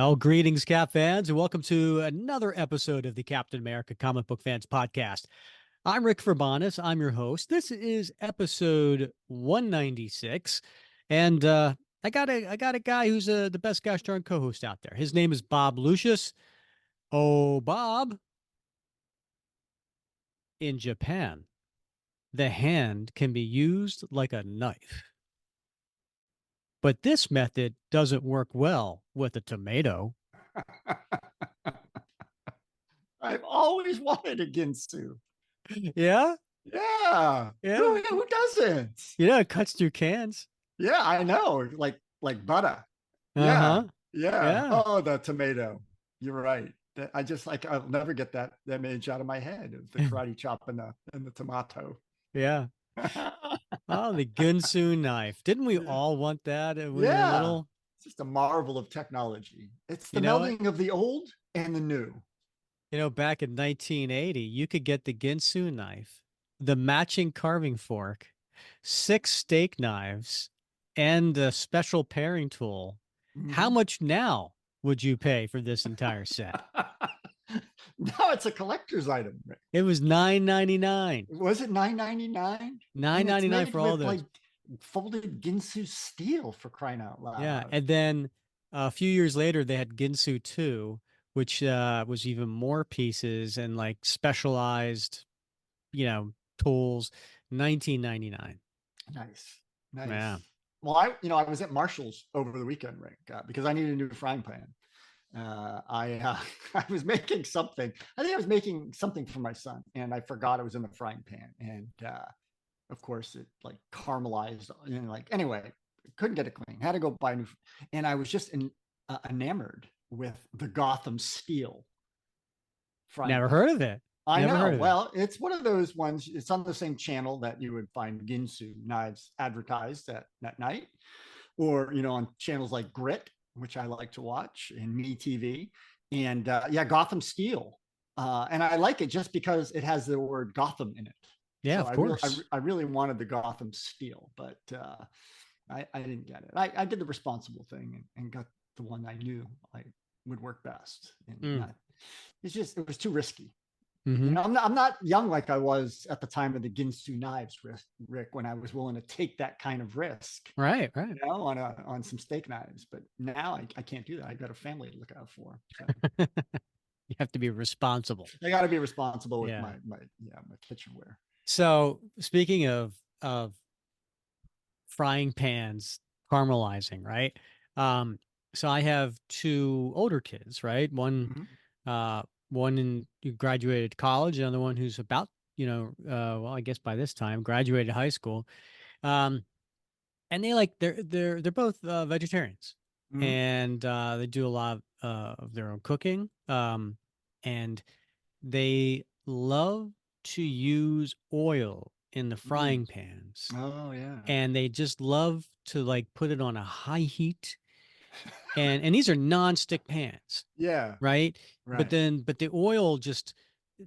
Well, greetings, Cap fans, and welcome to another episode of the Captain America Comic Book Fans Podcast. I'm Rick Verbanis. I'm your host. This is episode 196, and I got a guy who's the best gosh darn co-host out there. His name is Bob Lucius. Oh, Bob, in Japan, the hand can be used like a knife, but this method doesn't work well with a tomato. I've always wanted a Ginsu. Yeah, Yeah. yeah. Who doesn't? It cuts through cans. Yeah, I know. Like butter. Yeah. Uh-huh. Yeah. Yeah. Oh, the tomato. You're right. I just I'll never get that image out of my head of the karate chop and the tomato. Yeah. Yeah. Oh, the Gunsu knife. Didn't we all want that when we were Yeah. little? It's just a marvel of technology. It's the You know what? melding of the old and the new. Back in 1980, you could get the Ginsu knife, the matching carving fork, 6 steak knives, and a special paring tool. How Mhm. much now would you pay for this entire set? Now it's a collector's item. It was $9.99. Was it 9.99? Nine And it's ninety nine made for all with those. like folded Ginsu steel, for crying out Yeah, loud. and then a few years later, they had Ginsu 2, which was even more pieces and like specialized, tools. 1999. Nice, Yeah. nice. Well, I was at Marshall's over the weekend, Rick, because I needed a new frying pan. I was making something. I think I was making something for my son, and I forgot it was in the frying pan, and of course it like caramelized. And like anyway, couldn't get it clean. Had to go buy a new, and I was just enamored with the Gotham Steel frying Never pan. heard of it. I Never know. heard of it. Well, it's one of those ones. It's on the same channel that you would find Ginsu knives advertised at night, or on channels like Grit, which I like to watch, and Me TV, and yeah, Gotham Steel. And I like it just because it has the word Gotham in it. Yeah, So of course. I really wanted the Gotham Steel, but I didn't get it. I did the responsible thing and got the one I knew I would work best, and Mm. not. It was too risky. Hmm. I'm not young like I was at the time of the Ginsu knives, Rick, when I was willing to take that kind of risk, Right, right. on some steak knives. But now I can't do that. I got a family to look out for, so You have to be responsible. I got to be responsible with Yeah. my kitchenware. So speaking of frying pans caramelizing, right? Um, so I have two older kids, right? Mm-hmm. One in who graduated college, and the other one who's about, well, I guess by this time graduated high school. Um, and they're both vegetarians, Mm-hmm. and they do a lot of their own cooking. And they love to use oil in the Mm. frying pans, Oh yeah, and they just love to like put it on a high heat. And these are non-stick pans, yeah, right? But right, the oil just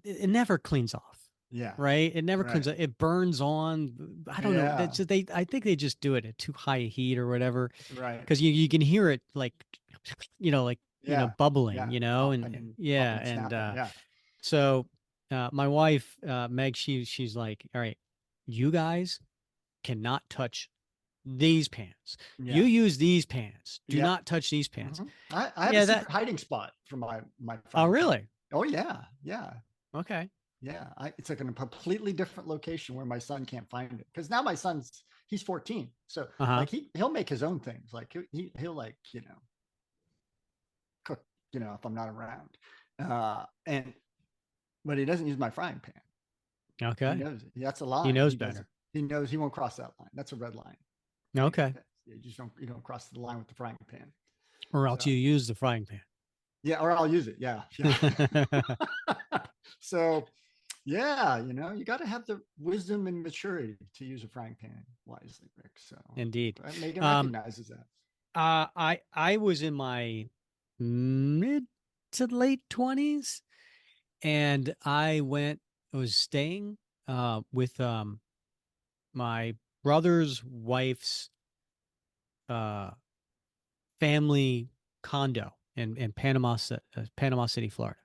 it never cleans off. yeah, Right? It never cleans right, up. It burns on. I don't know. yeah, I think they just do it at too high a heat or whatever. right, Because you can hear it like yeah, bubbling, yeah, and yeah. popping, And snapping, yeah, so my wife, Meg, she's like, all right, you guys cannot touch these pans. You yeah, use these pans. Do yeah. not touch these pans. Mhm. I have a Yeah, that. secret hiding spot for my Oh, frying pan. really? Oh yeah, yeah, Okay. yeah. It's like in a completely different location where my son can't find it, because now my son's he's 14, so Uh-huh. like he'll make his own things. Like he'll like cook if I'm not around, and but he doesn't use my frying pan. He Okay. knows it. That's a He line. knows He doesn't. better. He knows he won't cross that line. That's a red line. Okay. You don't cross the line with the frying pan. Or else So you use the frying pan. yeah, or I'll use it. Yeah, yeah. So yeah, you got to have the wisdom and maturity to use a frying pan wisely, Rick. So Indeed. Megan Um, recognizes that. I was in my mid to late 20s, and I was staying with my brother's wife's uh family condo. in Panama City, Florida.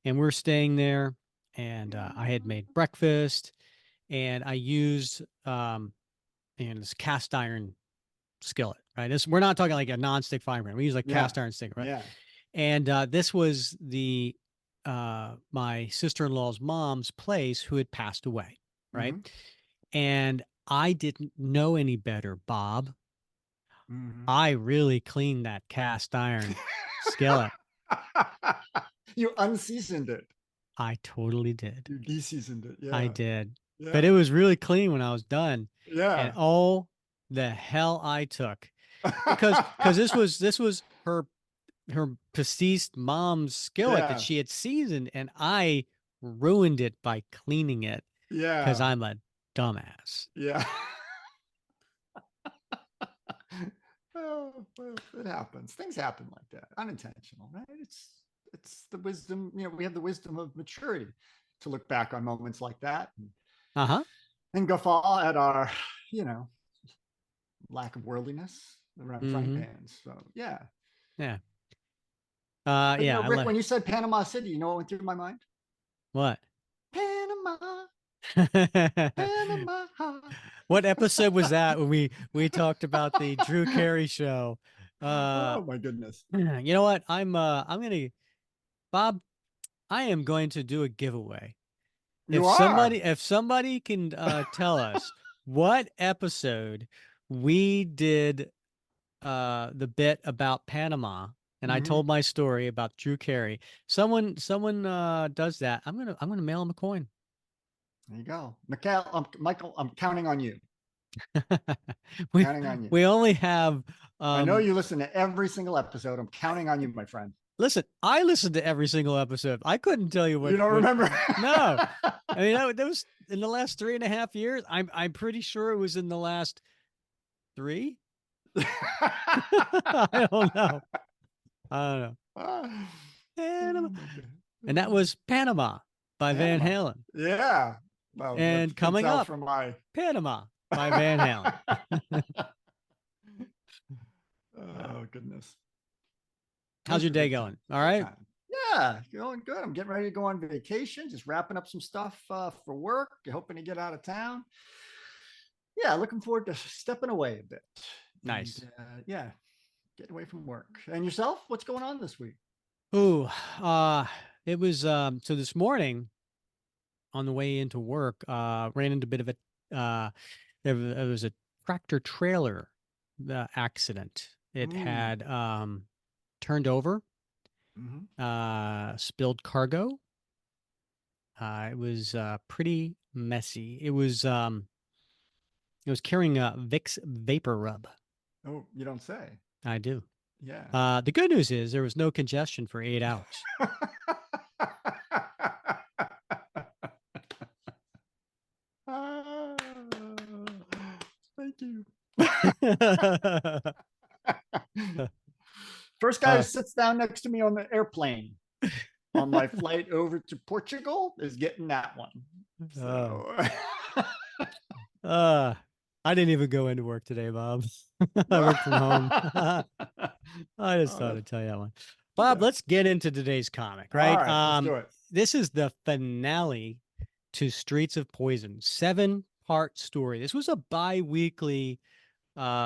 And we're staying there, and I had made breakfast, and I used this cast iron skillet, right? We're not talking like a nonstick frying pan. We use like Yeah. cast iron stick, right? Yeah. And this was the my sister-in-law's mom's place who had passed away, right? Mm-hmm. And I didn't know any better, Bob. Mm-hmm. I really cleaned that cast iron skillet. You unseasoned it. I totally did. You deseasoned it. I Yeah. did. But Yeah. it was really clean when I was done. And Yeah. oh, the hell I took. Because this was her deceased mom's skillet that Yeah. she had seasoned, and I ruined it by cleaning it because Yeah. I'm a dumbass. Yeah. Oh, well, it happens. Things happen like that, unintentional, right? It's the wisdom. We have the wisdom of maturity to look back on moments like that Uh-huh. and guffaw at our, you know, lack of worldliness around frying Mm-hmm. pans. So yeah. Yeah. But Yeah, Rick, when you said Panama City, you know what went through my mind? what? Panama, Panama. What episode was that when we talked about the Drew Carey show? Oh my goodness. You know what? I'm gonna Bob, I am going to do a giveaway. You are. If somebody can tell us what episode we did the bit about Panama, and I Mm-hmm. told my story about Drew Carey. Someone does that. I'm gonna mail him a coin. There you go. Michael, I'm counting on you. we Counting on you. we only have I know you listen to every single episode. I'm counting on you, my friend. listen, I listened to every single episode. I couldn't tell you You don't what remember? no. I mean that was in the last 3.5 years. I'm pretty sure it was in the last three. I don't know. I don't know. Panama. And that was Panama by Van Panama. Halen. Yeah. Well, And you can coming tell up, from my Panama by Van Halen. oh goodness. How's your day going? All right. Yeah, going good. I'm getting ready to go on vacation, just wrapping up some stuff for work, hoping to get out of town. Yeah, looking forward to stepping away a bit. Nice. And, yeah, getting away from work. And yourself, what's going on this week? Ooh, it was so this morning on the way into work, ran into a bit of a there was a tractor trailer accident. It Ooh. had turned over, Mm-hmm. spilled cargo. It was pretty messy. It was carrying a Vicks Vapor Rub. Oh, you don't say. I do. Yeah. The good news is there was no congestion for 8 hours. Thank you. First guy who sits down next to me on the airplane on my flight over to Portugal is getting that one. So I didn't even go into work today, Bob. I work from home. I just thought I'd tell you that one. Bob, let's get into today's comic, right? All right, let's do it. This is the finale to Streets of Poison, 7-part story. This was a bi-weekly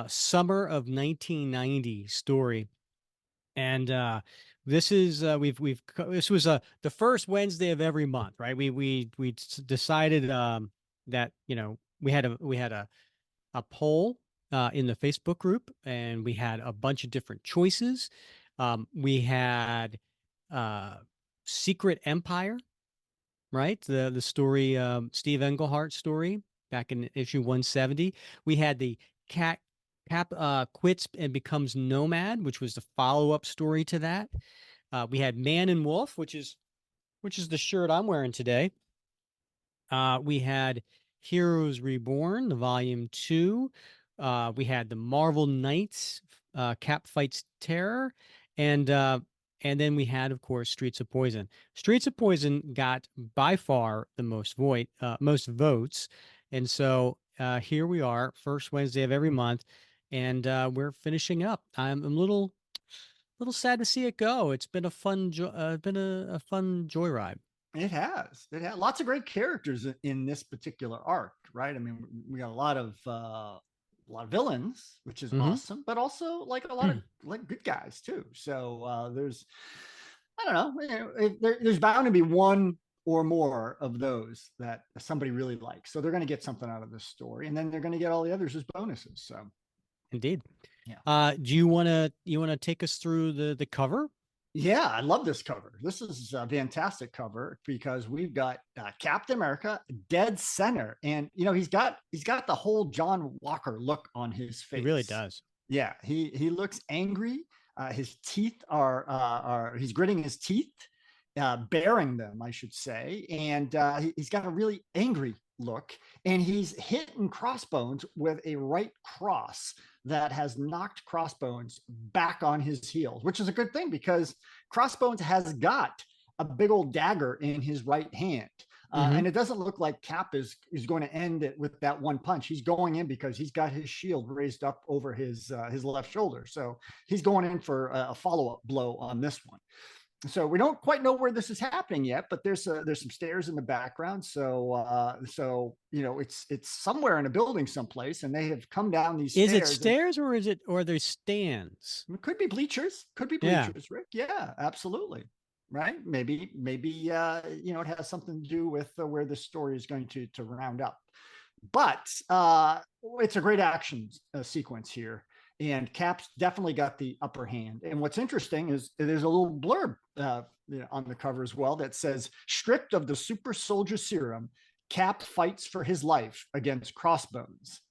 summer of 1990 story. And this is this was the first Wednesday of every month, right? We decided that we had a poll in the Facebook group, and we had a bunch of different choices. We had Secret Empire, right? The story, Steve Englehart story back in issue 170. We had the Cap quits and becomes nomad, which was the follow-up story to that. We had Man and Wolf, which is the shirt I'm wearing today. We had Heroes Reborn, the volume 2. We had the Marvel Knights, Cap Fights Terror, and then we had, of course, Streets of Poison. Streets of Poison got by far the most votes, and so here we are, first Wednesday of every month, and we're finishing up. I'm a little little sad to see it go. It's been a a fun joyride. It has. It had lots of great characters in this particular arc, right? I mean, we got a lot of villains, which is Hmm. awesome, but also like a lot of like good guys too. So there's, I don't know, there's bound to be one or more of those that somebody really likes. So they're going to get something out of this story, and then they're going to get all the others as bonuses. So Indeed. yeah. Do you want to take us through the cover? Yeah, I love this cover. This is a fantastic cover because we've got Captain America dead center, and he's got the whole John Walker look on his He really face. does. Yeah, he looks angry. His teeth are he's gritting his teeth, baring them, I should say, and he's got a really angry look, and he's hitting Crossbones with a right cross that has knocked Crossbones back on his heels, which is a good thing because Crossbones has got a big old dagger in his right hand. Hmm. And it doesn't look like Cap is going to end it with that one punch. He's going in because he's got his shield raised up over his left shoulder, so he's going in for a follow up blow on this one. So we don't quite know where this is happening yet, but there's some stairs in the background. So it's somewhere in a building someplace, and they have come down these Is it stairs, and stairs or are there stands? it could be bleachers. Could be Yeah. bleachers, Rick. Yeah, absolutely. Right? Maybe it has something to do with where the story is going to round up. But it's a great action sequence here, and Cap's definitely got the upper hand. And what's interesting is there's a little blurb on the cover as well that says, "Stripped of the Super Soldier Serum, Cap fights for his life against Crossbones."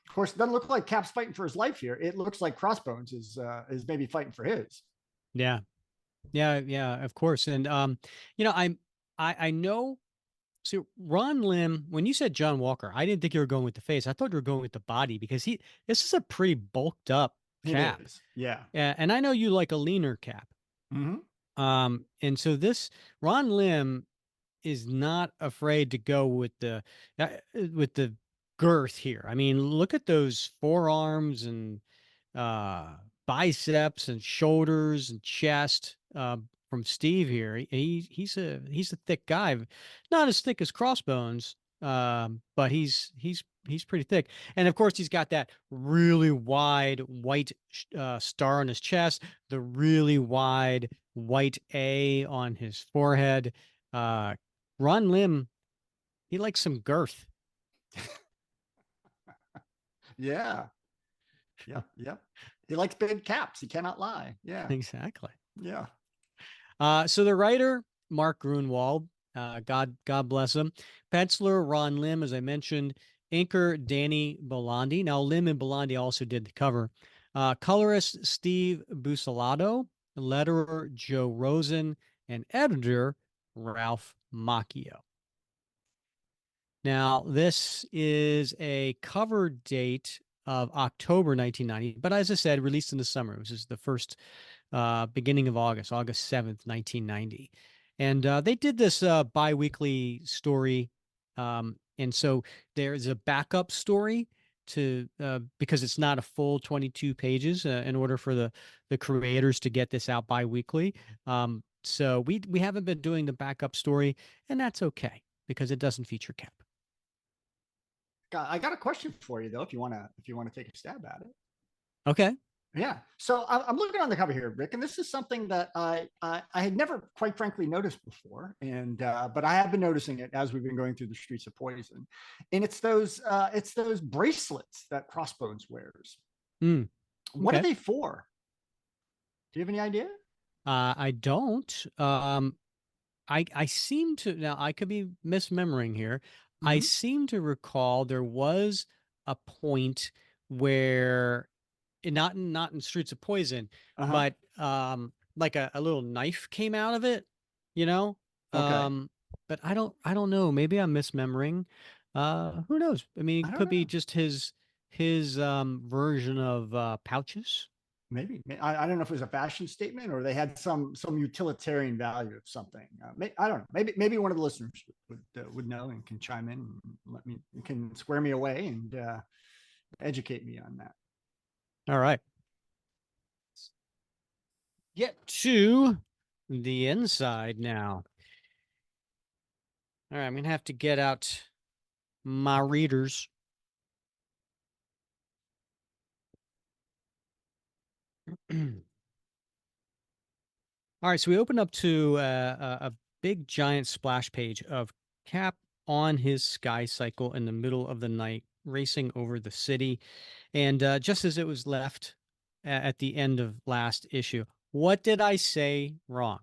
Of course, it doesn't look like Cap's fighting for his life here. It looks like Crossbones is maybe fighting for his. Yeah. Yeah, of course. And I know. So Ron Lim, when you said John Walker, I didn't think you were going with the face. I thought you were going with the body because this is a pretty bulked up It Cap. is, yeah. Yeah, and I know you like a leaner Cap. Mm-hmm. And so this Ron Lim is not afraid to go with the girth here. I mean, look at those forearms and uh biceps and shoulders and chest from Steve here. He's a thick guy, not as thick as Crossbones, but he's pretty thick. And of course, he's got that really wide white star on his chest, the really wide white A on his forehead. Uh, Ron Lim, he likes some girth. Yeah. Yep. Yep. He likes big caps. He cannot lie. Yeah. Exactly. Yeah. So the writer, Mark Gruenwald, God bless him. Penciler, Ron Lim, as I mentioned. Inker, Danny Belandi. Now, Lim and Belandi also did the cover. Colorist, Steve Bucelato. Letterer, Joe Rosen. And editor, Ralph Macchio. Now, this is a cover date of October 1990, but as I said, released in the summer. It was just the first beginning of August 7th, 1990. And they did this bi-weekly story. And so there's a backup story to because it's not a full 22 pages in order for the creators to get this out bi-weekly. So we haven't been doing the backup story, and that's okay because it doesn't feature Cap. I got a question for you though, if you want to take a stab at it. Okay. Yeah. So I'm looking on the cover here, Rick, and this is something that I had never, quite frankly, noticed before, and but I have been noticing it as we've been going through the Streets of Poison, and it's those bracelets that Crossbones wears. Mm, What are okay. they for? Do you have any idea? I don't. I seem to now I could be misremembering here. I Mm-hmm. seem to recall there was a point where not in Streets of Poison, Uh huh. but like a little knife came out of it, you know? Okay. Um, but I don't know. Maybe I'm misremembering. Who knows? I mean, I it don't could be know. just his version of pouches. Maybe I don't know if it was a fashion statement or they had some utilitarian value of something. I don't know. Maybe one of the listeners would know and can chime in and can square me away and educate me on that. All right. get to the inside now. All right, I'm going to have to get out my readers. All right, so we open up to a big giant splash page of Cap on his sky cycle in the middle of the night, racing over the city. And just as it was left at the end of last issue, what did I say wrong?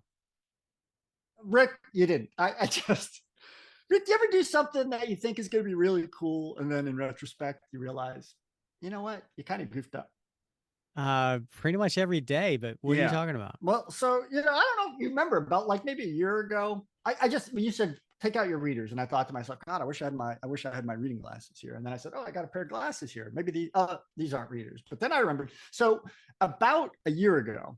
Rick, you didn't. I just Rick, do you ever do something that you think is going to be really cool, and then in retrospect you realize, you know what, you kind of goofed up? Pretty much every day, but what are you Yeah. talking about? Well, so I don't know if you remember, about like maybe a year ago. I just, when you said take out your readers, and I thought to myself, God, I wish I had my reading glasses here. And then I said, oh, I got a pair of glasses here. Maybe these aren't readers. But then I remembered. So about a year ago,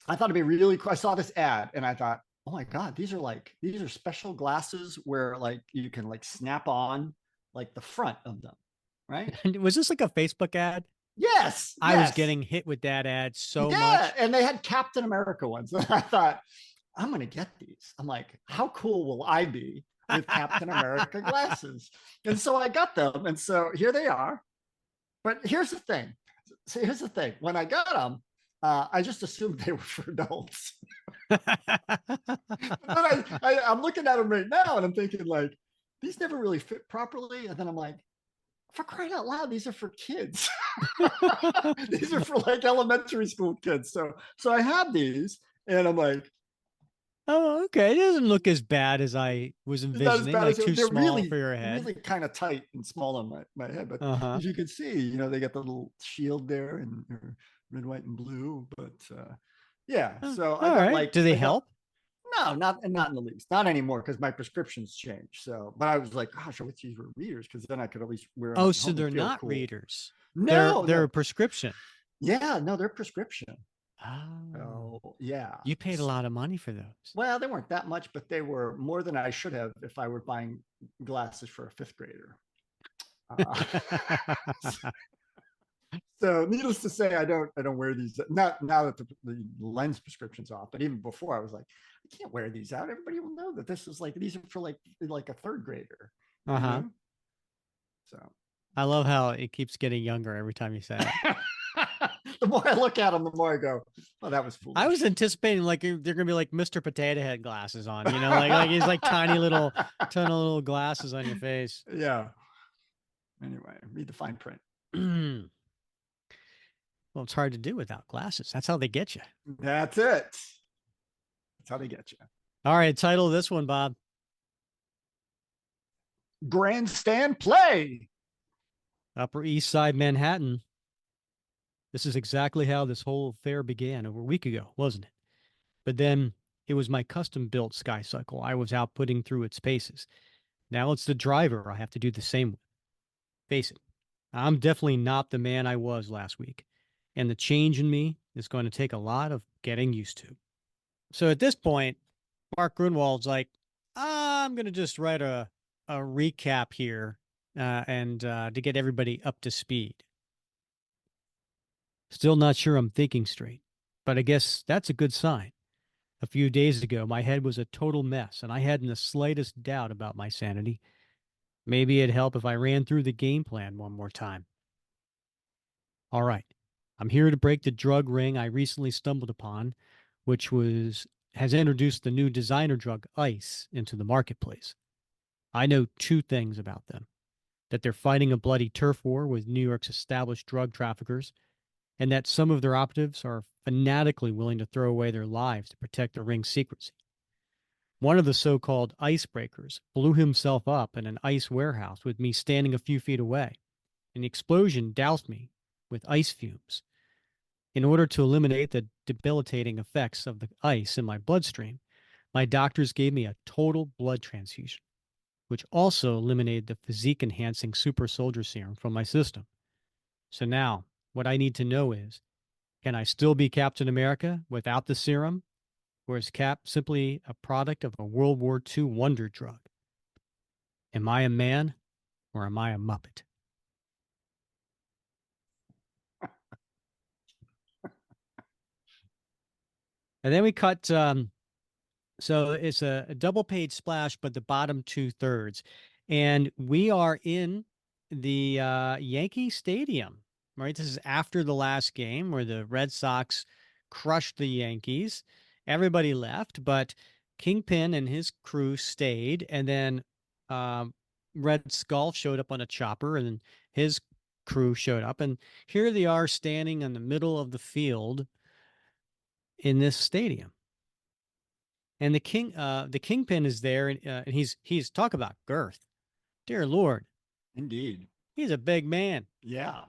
I thought it'd be really cool. I saw this ad, and I thought, oh my God, these are special glasses where like you can like snap on like the front of them, right? Was this like a Facebook ad? Yes, I was yes. getting hit with that ad so Yeah, much. and they had Captain America ones. And I thought, I'm going to get these. I'm like, how cool will I be with Captain America glasses? And so I got them. And so here they are. But here's the thing. So here's the thing. When I got them, I just assumed they were for adults. But then I'm looking at them right now, and I'm thinking like, these never really fit properly. And then I'm like, for crying out loud, these are for kids. These are for like elementary school kids. So I have these, and I'm like, Oh, okay. It doesn't look as bad as I was it's not as envisioning, bad as like too they're small for your head. really kind of tight and small on my head. But Uh-huh. as you can see, they got the little shield there, and red, white, and blue. But yeah, so All right. Do they I got help? no, not in the least, not anymore, because my prescriptions changed. So, but I was like, gosh, I wish these were readers, because then I could at least wear them Oh, at so home and they're feel not cool. readers. No, They're no, a prescription. yeah, no, they're prescription. Oh, Oh, yeah. you paid a lot of money for those. Well, they weren't that much, but they were more than I should have if I were buying glasses for a fifth grader. Uh, so, needless to say, I don't wear these. Not now that the lens prescription's off, but even before, I was like, I can't wear these out. Everybody will know that this is like these are for like a third grader, you Uh-huh. know. So, I love how it keeps getting younger every time you say it. the more I look at them, the more I go, "Oh, that was I was foolish." anticipating like they're gonna be like Mr. Potato Head glasses on, like he's like tiny little glasses on your face. Yeah. Anyway, read the fine print. Well, it's hard to do without glasses. That's how they get you. That's it. That's how they get you. All right, title of this one, Bob. Grandstand play. Upper East Side Manhattan. This is exactly how this whole affair began over a week ago, wasn't it? But then it was my custom built Sky Cycle I was out putting through its paces. Now it's the driver I have to do the same with. Face it, I'm definitely not the man I was last week, and the change in me is going to take a lot of getting used to. So at this point, Mark Gruenwald's like, I'm going to just write a recap here and to get everybody up to speed. Still not sure I'm thinking straight, but I guess that's a good sign. A few days ago, my head was a total mess, and I hadn't the slightest doubt about my sanity. Maybe it'd help if I ran through the game plan one more time. All right, I'm here to break the drug ring I recently stumbled upon, which has introduced the new designer drug ice into the marketplace. I know two things about them: that they're fighting a bloody turf war with New York's established drug traffickers, and that some of their operatives are fanatically willing to throw away their lives to protect the ring's secrecy. One of the so called icebreakers blew himself up in an ice warehouse with me standing a few feet away, and the explosion doused me with ice fumes. In order to eliminate the debilitating effects of the ice in my bloodstream, my doctors gave me a total blood transfusion, which also eliminated the physique enhancing Super Soldier Serum from my system. So now, what I need to know is, can I still be Captain America without the serum? Or is Cap simply a product of a World War II wonder drug? Am I a man or am I a Muppet? And then we cut. So it's a double page splash, but the bottom two-thirds, and we are in the Yankee Stadium. Right, this is after the last game where the Red Sox crushed the Yankees. Everybody left, but Kingpin and his crew stayed, and then um, Red Skull showed up on a chopper, and his crew showed up, and here they are standing in the middle of the field in this stadium. And the Kingpin is there, and he's talk about girth. Dear Lord, Indeed. he's a big man, Yeah.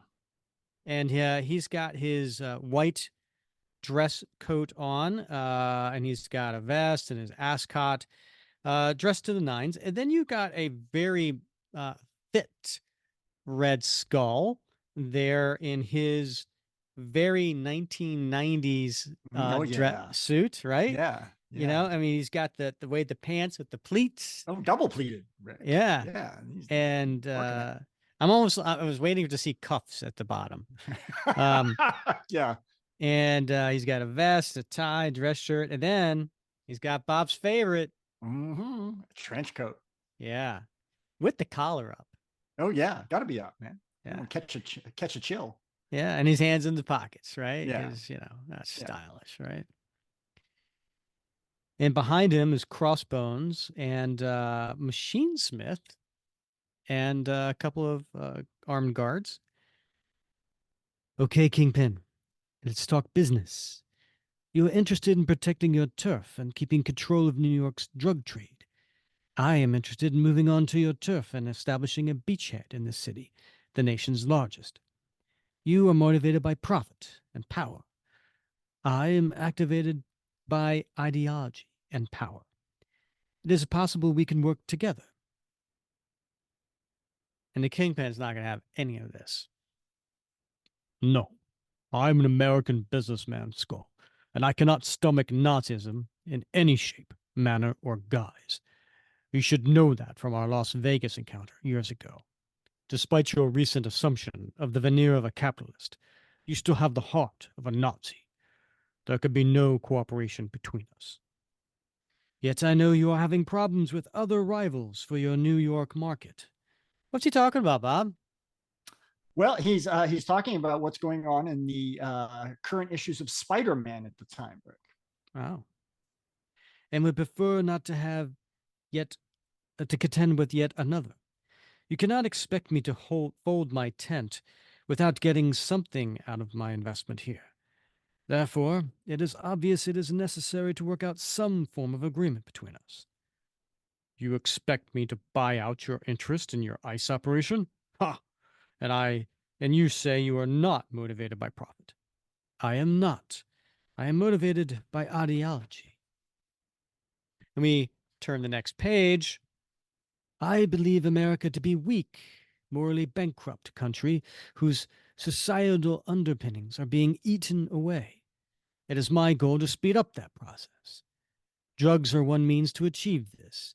and he's got his white dress coat on, and he's got a vest and his ascot, dressed to the nines. And then you got a very fit Red Skull there in his very 1990s Oh dress yeah. suit, right? Yeah. You Yeah. know, I mean, he's got the way the pants with the pleats. Oh, double pleated, Rick. Yeah. Yeah. He's And working it. I was waiting to see cuffs at the bottom. Um, Yeah. and he's got a vest, a tie, dress shirt, and then he's got Bob's favorite. Trench coat. Yeah. With the collar up. Oh yeah. Got to be up, man. Yeah. Catch a chill. Yeah. And his hands in the pockets, right? Yeah. His, that's Yeah. stylish, right? And behind him is Crossbones and Machine Smith and a couple of armed guards. Okay, Kingpin, let's talk business. You are interested in protecting your turf and keeping control of New York's drug trade. I am interested in moving on to your turf and establishing a beachhead in this city, the nation's largest. You are motivated by profit and power. I am activated by ideology and power. It is possible we can work together. And the Kingpin's not going to have any of this. No, I'm an American businessman, Skull, and I cannot stomach Nazism in any shape, manner, or guise. You should know that from our Las Vegas encounter years ago. Despite your recent assumption of the veneer of a capitalist, you still have the heart of a Nazi. There could be no cooperation between us. Yet I know you are having problems with other rivals for your New York market. What's he talking about, Bob? Well, he's talking about what's going on in the current issues of Spider-Man at the time, Rick. Oh. And would prefer not to have yet to contend with yet another. You cannot expect me to fold my tent without getting something out of my investment here. Therefore, it is obvious it is necessary to work out some form of agreement between us. You expect me to buy out your interest in your ice operation? Ha! And you say you are not motivated by profit. I am not. I am motivated by ideology. Let me turn the next page. I believe America to be weak, morally bankrupt country whose societal underpinnings are being eaten away. It is my goal to speed up that process. Drugs are one means to achieve this.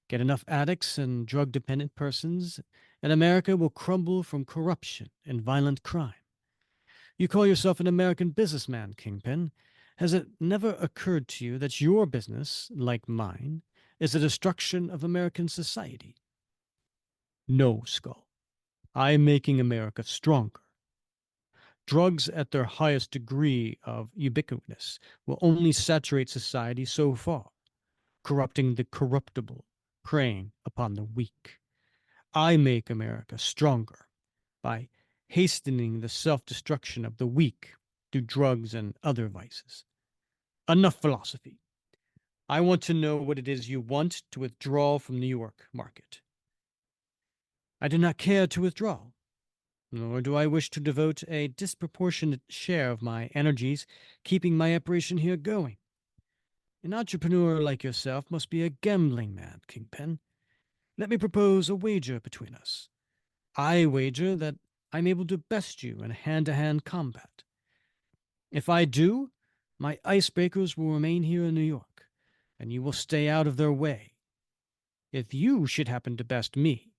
Get enough addicts and drug dependent persons, and America will crumble from corruption and violent crime. You call yourself an American businessman, Kingpin. Has it never occurred to you that your business, like mine, is the destruction of American society? No, Skull. I am making America stronger. Drugs at their highest degree of ubiquitousness will only saturate society so far, corrupting the corruptible, preying upon the weak. I make America stronger by hastening the self-destruction of the weak through drugs and other vices. Enough philosophy. I want to know what it is you want to withdraw from New York market. I do not care to withdraw, nor do I wish to devote a disproportionate share of my energies keeping my operation here going. An entrepreneur like yourself must be a gambling man, Kingpin. Let me propose a wager between us. I wager that I'm able to best you in hand-to-hand combat. If I do, my icebreakers will remain here in New York, and you will stay out of their way. If you should happen to best me,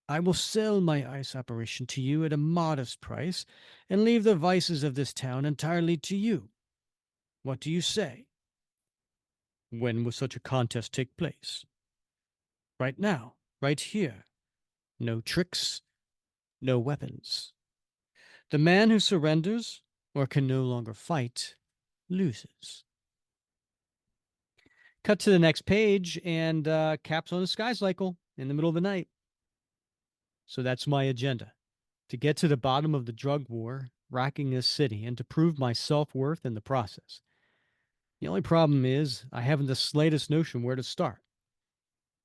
I will sell my ice operation to you at a modest price and leave the vices of this town entirely to you. What do you say? When will such a contest take place? Right now, right here. No tricks, no weapons. The man who surrenders or can no longer fight loses. Cut to the next page, and Cap's on a sky cycle in the middle of the night. So that's my agenda: to get to the bottom of the drug war racking this city and to prove my self worth in the process. The only problem is I haven't the slightest notion where to start.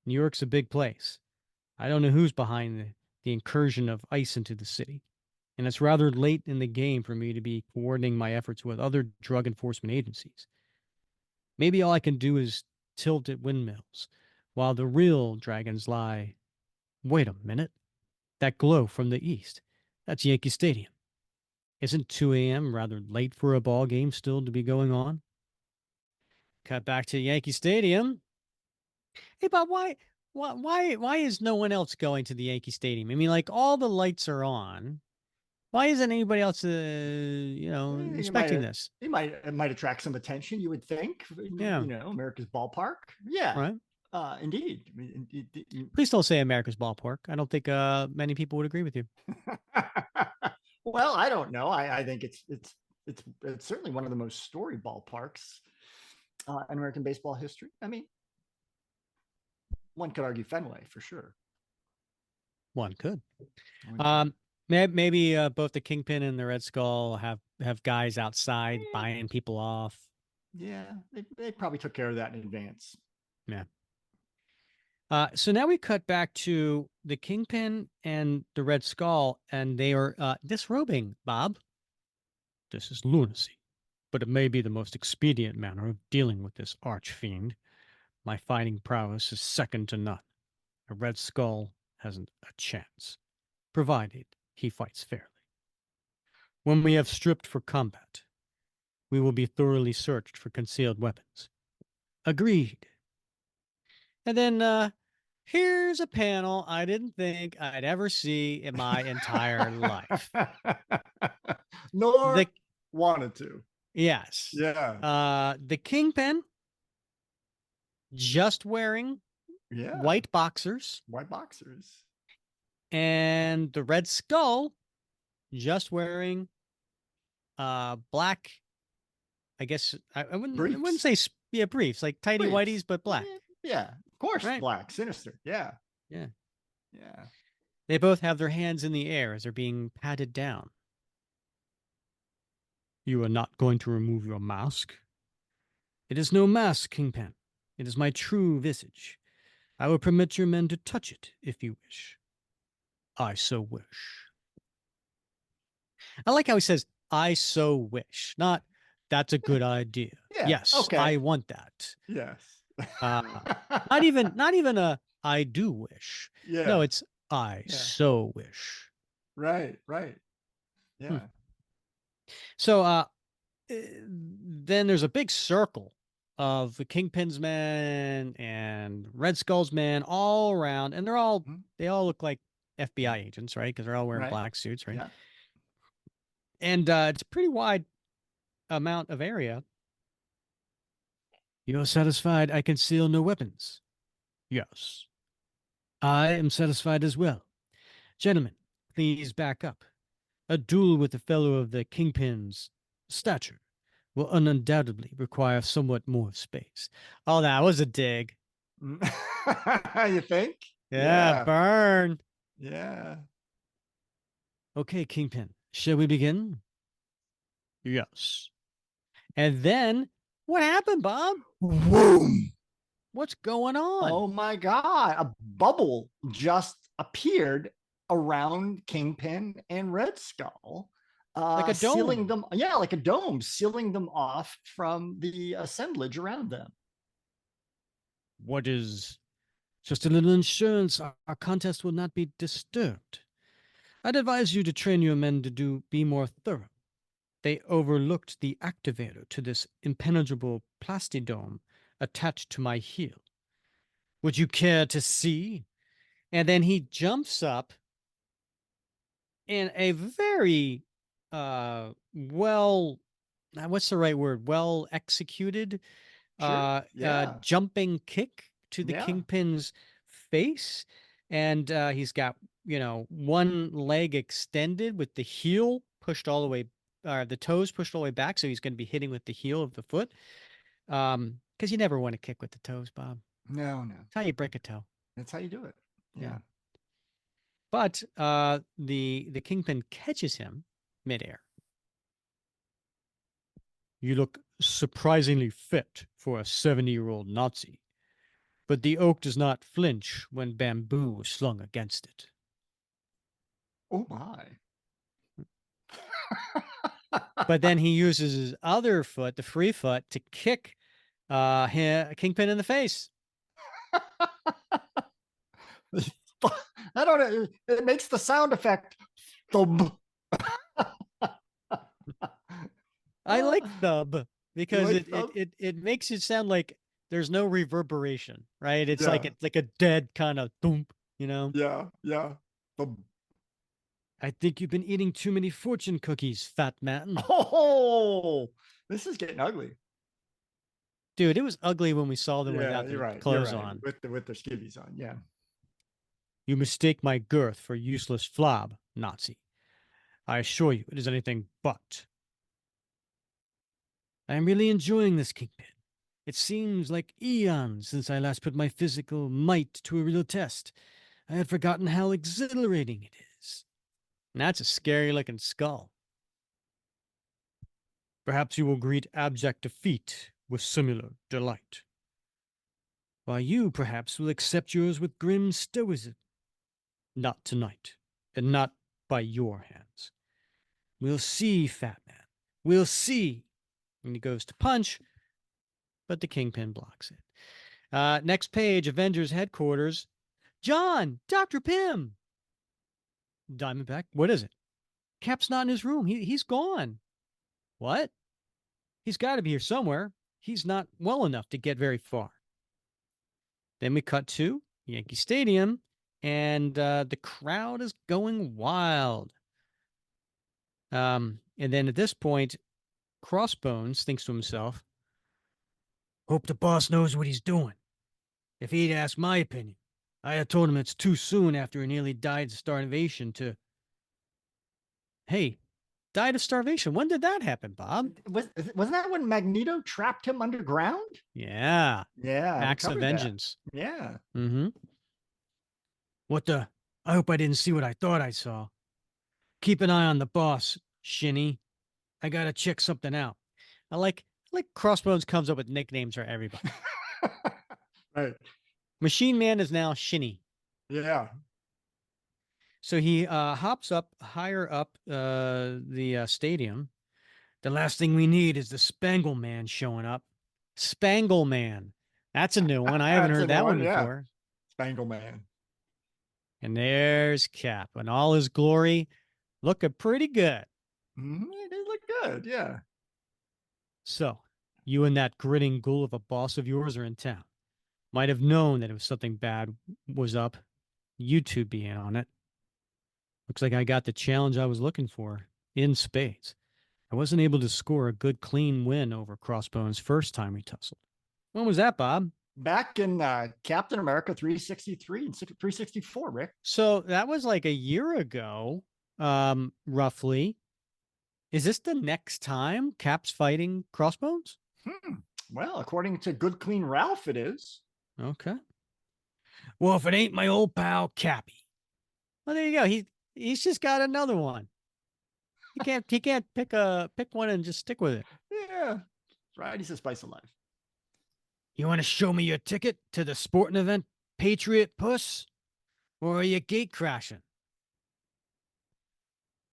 New York's a big place. I don't know who's behind the incursion of ICE into the city, and it's rather late in the game for me to be coordinating my efforts with other drug enforcement agencies. Maybe all I can do is tilt at windmills, while the real dragons lie. Wait a minute. That glow from the east. That's Yankee Stadium. Isn't 2 a.m. rather late for a ball game still to be going on? Cut back to Yankee Stadium. Hey, Bob, why is no one else going to the Yankee Stadium? I mean, like, all the lights are on. Why isn't anybody else, You inspecting might this? it might attract some attention. You would think, Yeah, America's ballpark. Yeah, right. indeed. Please don't say America's ballpark. I don't think many people would agree with you. Well, I don't know. I think it's certainly one of the most storied ballparks in American baseball history. I mean, one could argue Fenway for sure. One could. One could. Um, maybe both the Kingpin and the Red Skull have guys outside Yeah, buying people off. yeah, they probably took care of that in advance. Yeah. So now we cut back to the Kingpin and the Red Skull, and they are disrobing Bob. This is lunacy, but it may be the most expedient manner of dealing with this arch-fiend. My fighting prowess is second to none. A Red Skull hasn't a chance, provided he fights fairly. When we have stripped for combat, we will be thoroughly searched for concealed weapons. Agreed. And then here's a panel I didn't think I'd ever see in my entire life. Nor The wanted to. Yes. Yeah. The Kingpin just wearing Yeah. white boxers, White boxers. and the Red Skull just wearing black. I guess I wouldn't Briefs. say briefs, like tidy Briefs. whities, but black. Yeah. Of course, Right. black. Sinister. Yeah. Yeah. Yeah. They both have their hands in the air as they're being patted down. You are not going to remove your mask. It is no mask, Kingpin. It is my true visage. I will permit your men to touch it if you wish. I so wish. I like how he says, I so wish, not that's a good idea. Yeah. Yes, Okay. I want that. Yes. Uh, not even a I do wish. Yeah. No, it's I Yeah. so wish. Right. Right. Hmm. Yeah. So then there's a big circle of the Kingpin's men and Red Skull's men all around, and Mhm. they all look like FBI agents, right? Because they're all wearing Right. black suits, right? Yeah. And it's a pretty wide amount of area. You are satisfied I conceal no weapons? Yes. I am satisfied as well. Gentlemen, please back up. A duel with a fellow of the Kingpin's stature will undoubtedly require somewhat more space. Oh, that was a dig. You think? Yeah, Yeah. burn. Yeah. Okay, Kingpin, shall we begin? Yes. And then what happened, Bob? Boom. What's going on? Oh my God. A bubble just appeared around Kingpin and Red Skull, Like a sealing dome. them, yeah, like a dome, sealing them off from the assemblage around them. What is just a little insurance? Our contest will not be disturbed. I'd advise you to train your men to be more thorough. They overlooked the activator to this impenetrable plastidome attached to my heel. Would you care to see? And then he jumps up in a very well, what's the right word? Well executed Sure. Yeah. jumping kick to the Yeah. Kingpin's face, and he's got one leg extended with the heel pushed all the way, the toes pushed all the way back, so he's going to be hitting with the heel of the foot. Because you never want to kick with the toes, Bob. No, no. That's how you break a toe. That's how you do it. Yeah. Yeah. But the Kingpin catches him midair. You look surprisingly fit for a 70-year-old Nazi, but the oak does not flinch when bamboo is slung against it. Oh my. But then he uses his other foot, the free foot, to kick Kingpin in the face. I don't know. It makes the sound effect. Thump. I like thub because like thump? it makes it sound like there's no reverberation, right? It's Yeah. like a dead kind of thump, Yeah. Yeah. Thump. I think you've been eating too many fortune cookies, fat man. Oh, this is getting ugly. Dude, it was ugly when we saw them Yeah, without you're their right. You're clothes right. on. With their skivvies on. Yeah. You mistake my girth for useless flab, Nazi. I assure you it is anything but. I am really enjoying this, Kingpin. It seems like eons since I last put my physical might to a real test. I had forgotten how exhilarating it is. And that's a scary looking skull. Perhaps you will greet abject defeat with similar delight. While you, perhaps, will accept yours with grim stoicism. Not tonight, and not by your hands. We'll see, fat man. We'll see. And he goes to punch, but the Kingpin blocks it. Next page, Avengers headquarters. John, Dr. Pym. Diamondback, what is it? Cap's not in his room. He's gone. What? He's got to be here somewhere. He's not well enough to get very far. Then we cut to Yankee Stadium, and the crowd is going wild. And then at this point, Crossbones thinks to himself, hope the boss knows what he's doing. If he'd asked my opinion, I had told him it's too soon after he nearly died of starvation to. Hey, died of starvation. When did that happen, Bob? Wasn't that when Magneto trapped him underground? Yeah. Yeah. Acts of Vengeance. That. Yeah. Mm-hmm. What the? I hope I didn't see what I thought I saw. Keep an eye on the boss, Shinny. I gotta check something out. I like Crossbones comes up with nicknames for everybody. Right. Machine Man is now Shinny. Yeah. So he hops up higher up the stadium. The last thing we need is the Spangle Man showing up. Spangle Man. That's a new one. I haven't That's a heard new that one one. Yeah. before. Spangle Man. And there's Cap in all his glory, looking pretty good. It did look good. Yeah. So, you and that grinning ghoul of a boss of yours are in town. Might have known that it was something bad was up. You two be in on it. Looks like I got the challenge I was looking for in spades. I wasn't able to score a good clean win over Crossbones first time we tussled. When was that, Bob? Back in Captain America 363 and 364, Rick. So that was like a year ago, roughly. Is this the next time Cap's fighting Crossbones? Well, according to Good Clean Ralph, it is. Okay. Well, if it ain't my old pal Cappy. Well, there you go. He's just got another one. He can't pick one and just stick with it. Yeah. Right. He's a spice of life. You want to show me your ticket to the sporting event, Patriot Puss? Or are you gate crashing?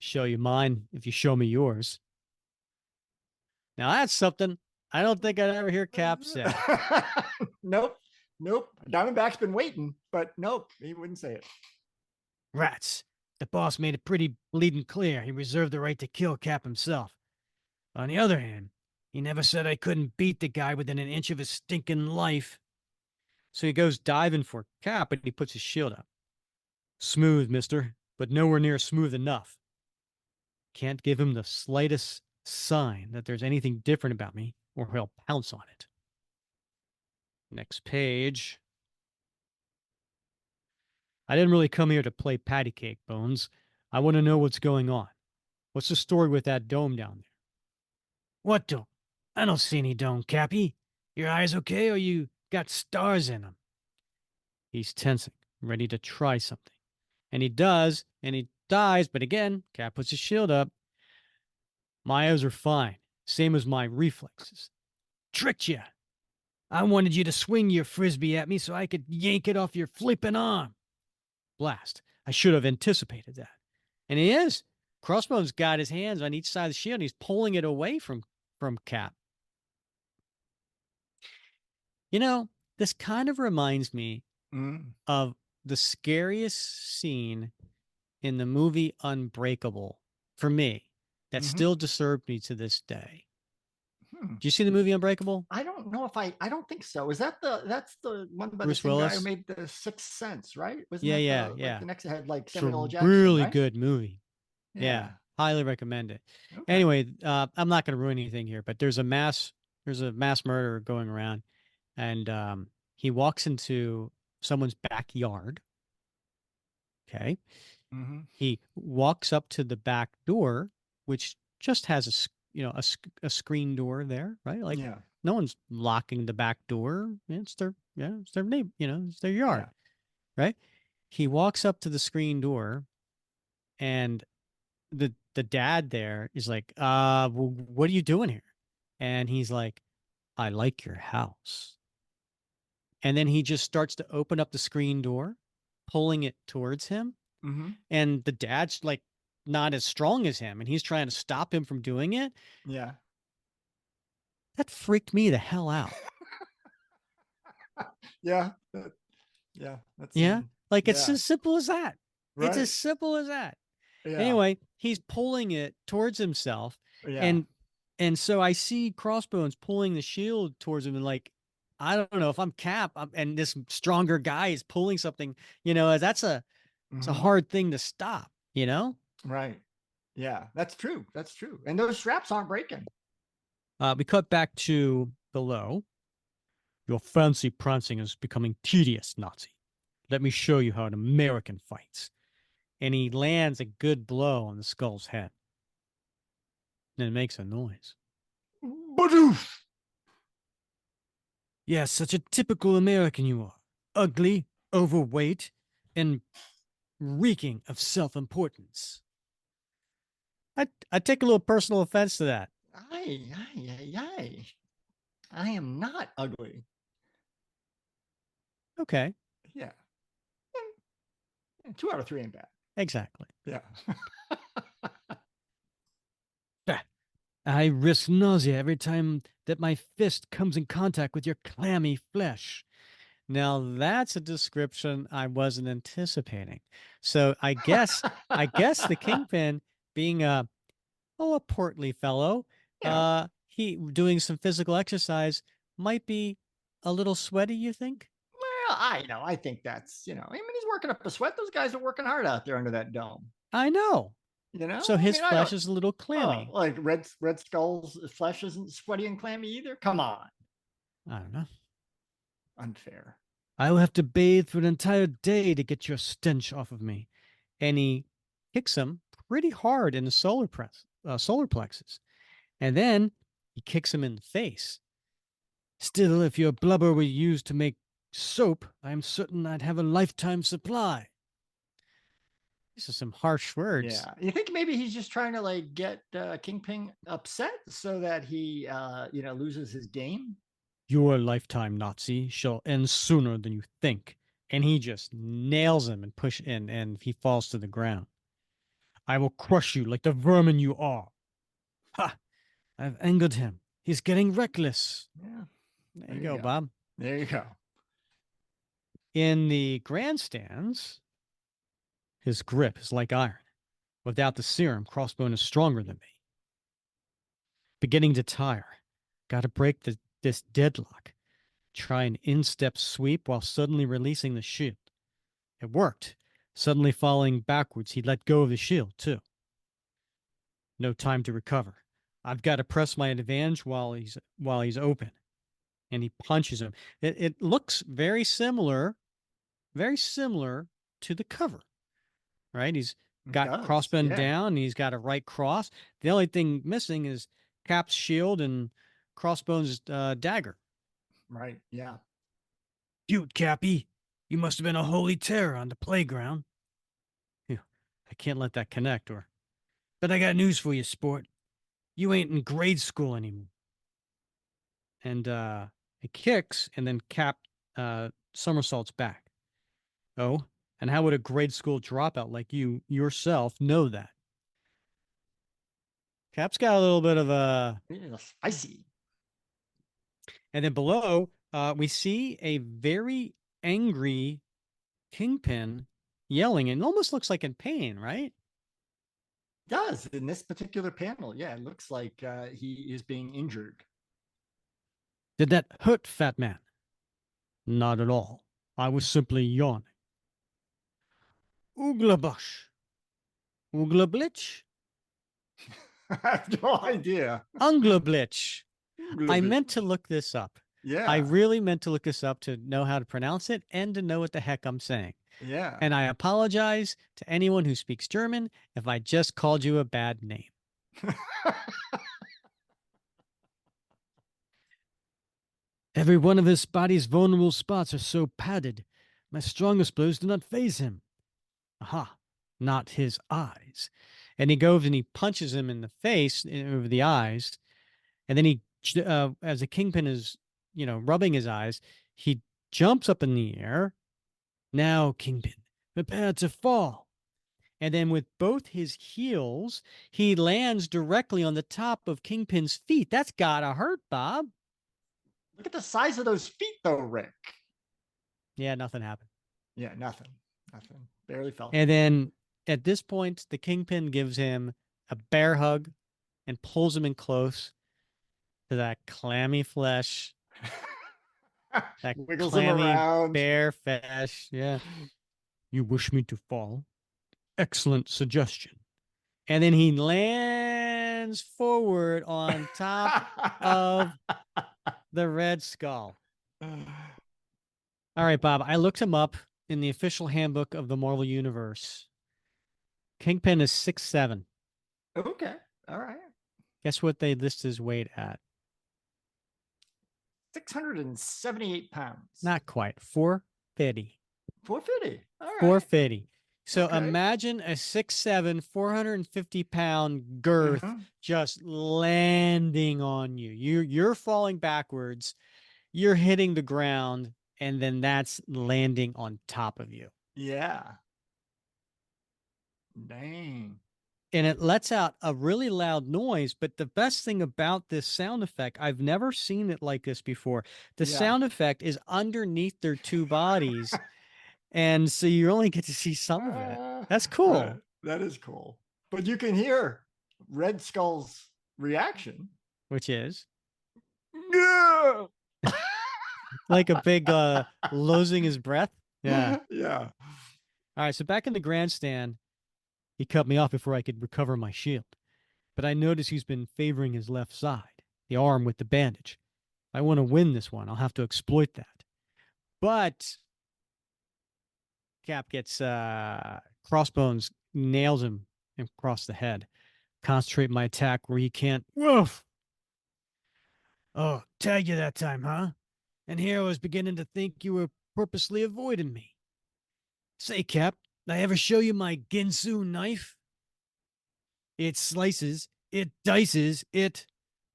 Show you mine if you show me yours. Now that's something I don't think I'd ever hear Cap say. Nope. Diamondback's been waiting, but nope, he wouldn't say it. Rats. The boss made it pretty bleeding clear he reserved the right to kill Cap himself. On the other hand, he never said I couldn't beat the guy within an inch of his stinking life. So he goes diving for Cap, and he puts his shield up. Smooth, mister, but nowhere near smooth enough. Can't give him the slightest sign that there's anything different about me, or he'll pounce on it. Next page. I didn't really come here to play patty cake, Bones. I want to know what's going on. What's the story with that dome down there? What dome? I don't see any dome, Cappy. Your eyes okay or you got stars in them? He's tensing, ready to try something. And he does, and he dies, but again, Cap puts his shield up. My eyes are fine, same as my reflexes. Tricked you. I wanted you to swing your frisbee at me so I could yank it off your flippin' arm. Blast. I should have anticipated that. And he is. Crossbones got his hands on each side of the shield and he's pulling it away from Cap. You know, this kind of reminds me of the scariest scene in the movie Unbreakable for me that still disturbed me to this day. Do you see the movie Unbreakable? I don't know if I don't think so. Is that's the one by the Bruce same guy who Willis? made the Sixth Sense, right? Wasn't Yeah, that yeah, like yeah. the next had like It's Samuel a L. Jackson, really right? good movie. Yeah. Highly recommend it. Okay. Anyway, I'm not going to ruin anything here, but there's a mass murderer going around, and he walks into someone's backyard. Okay. He walks up to the back door, which just has a screen door there, right? Like Yeah. no one's locking the back door. It's their neighbor, it's their yard, right? He walks up to the screen door, and the dad there is like, well, what are you doing here? And he's like, I like your house. And then he just starts to open up the screen door, pulling it towards him. And the dad's like not as strong as him, and he's trying to stop him from doing it. Yeah. That freaked me the hell out. Yeah. Yeah. That Yeah. scene. Like it's Yeah. as simple as that. It's Right. as simple as that. Yeah. Anyway, he's pulling it towards himself. Yeah. And so I see Crossbones pulling the shield towards him, and like, I don't know if I'm Cap and this stronger guy is pulling something, it's a hard thing to stop, Right. Yeah. That's true. That's true. And those straps aren't breaking. We cut back to below. Your fancy prancing is becoming tedious, Nazi. Let me show you how an American fights. And he lands a good blow on the skull's head. And it makes a noise. Badoof! Yes, such a typical American you are. Ugly, overweight, and reeking of self-importance. I take a little personal offense to that. I am not ugly. Okay. Yeah. 2 out of 3 ain't bad. Exactly. Yeah. I risk nausea every time that my fist comes in contact with your clammy flesh. Now that's a description I wasn't anticipating. So I guess the Kingpin, being a portly fellow, he doing some physical exercise might be a little sweaty, you think? Well, I know. I think that's, I mean, he's working up a sweat. Those guys are working hard out there under that dome. I know. So his I flesh don't, is a little clammy. like Red Skull's flesh isn't sweaty and clammy either. Come on. I don't know. Unfair. I will have to bathe for an entire day to get your stench off of me. And he kicks him pretty hard in the solar plexus. And then he kicks him in the face. Still, if your blubber were used to make soap, I am certain I'd have a lifetime supply. These are some harsh words. Yeah. You think maybe he's just trying to like get Kingpin upset so that he loses his game? Your lifetime, Nazi, shall end sooner than you think. And he just nails him and he falls to the ground. I will crush you like the vermin you are. Ha! I've angered him. He's getting reckless. Yeah. There you go, Bob. There you go. In the grandstands, his grip is like iron. Without the serum, Crossbone is stronger than me. Beginning to tire. Gotta break this deadlock. Try an instep sweep while suddenly releasing the shield. It worked. Suddenly falling backwards, he let go of the shield, too. No time to recover. I've got to press my advantage while he's open. and he punches him. It looks very similar to the cover, right? He's It got does. crossbone Yeah. down, and he's got a right cross. The only thing missing is Cap's shield and Crossbones' dagger. Right. Yeah. Cute, Cappy. You must have been a holy terror on the playground. Phew, I can't let that connect, or. But I got news for you, sport. You ain't in grade school anymore. And it kicks, and then Cap somersaults back. Oh, and how would a grade school dropout like you yourself know that? Cap's got a little bit of a. It is spicy. And then below, we see a very angry Kingpin yelling, and it almost looks like in pain, right? It does in this particular panel. Yeah, it looks like he is being injured. Did that hurt, fat man? Not at all. I was simply yawning. Ooglabush. Ooglablitch? I have no idea. Unglablitch. I meant to look this up. I Yeah. really meant to look this up to know how to pronounce it and to know what the heck I'm saying. Yeah. And I apologize to anyone who speaks German if I just called you a bad name. Every one of his body's vulnerable spots are so padded. My strongest blows do not phase him. Aha, not his eyes. And he goes and he punches him in the face over the eyes. And then he, as the Kingpin is, rubbing his eyes, he jumps up in the air. Now, Kingpin, prepare to fall. And then with both his heels, he lands directly on the top of Kingpin's feet. That's gotta hurt, Bob. Look at the size of those feet, though, Rick. Yeah, nothing happened. Yeah, nothing. Nothing. Barely felt And it. then at this point, the Kingpin gives him a bear hug and pulls him in close to that clammy flesh, that Wiggles him clammy around. bear flesh. Yeah. You wish me to fall? Excellent suggestion. And then he lands forward on top of the Red Skull. All right, Bob, I looked him up in the official handbook of the Marvel Universe. Kingpin is 6'7". Okay. All right. Guess what they list his weight at? 678 pounds. Not quite. 450. 450. All right. 450. So Okay. imagine a 6'7", 450-pound girth just landing on you. You're falling backwards, you're hitting the ground, and then that's landing on top of you. Yeah. Dang. And it lets out a really loud noise. But the best thing about this sound effect, I've never seen it like this before. The sound effect is underneath their two bodies. And so you only get to see some of it. That's cool. That is cool. But you can hear Red Skull's reaction. Which is? Yeah. Like a big losing his breath. Yeah. Yeah. All right. So back in the grandstand, he cut me off before I could recover my shield. But I notice he's been favoring his left side, the arm with the bandage. If I want to win this one, I'll have to exploit that. But Cap gets Crossbones, nails him across the head. Concentrate my attack where he can't. Woof! Oh, tagged you that time, huh? And here I was beginning to think you were purposely avoiding me. Say, Cap, did I ever show you my Ginsu knife? It slices, it dices, it.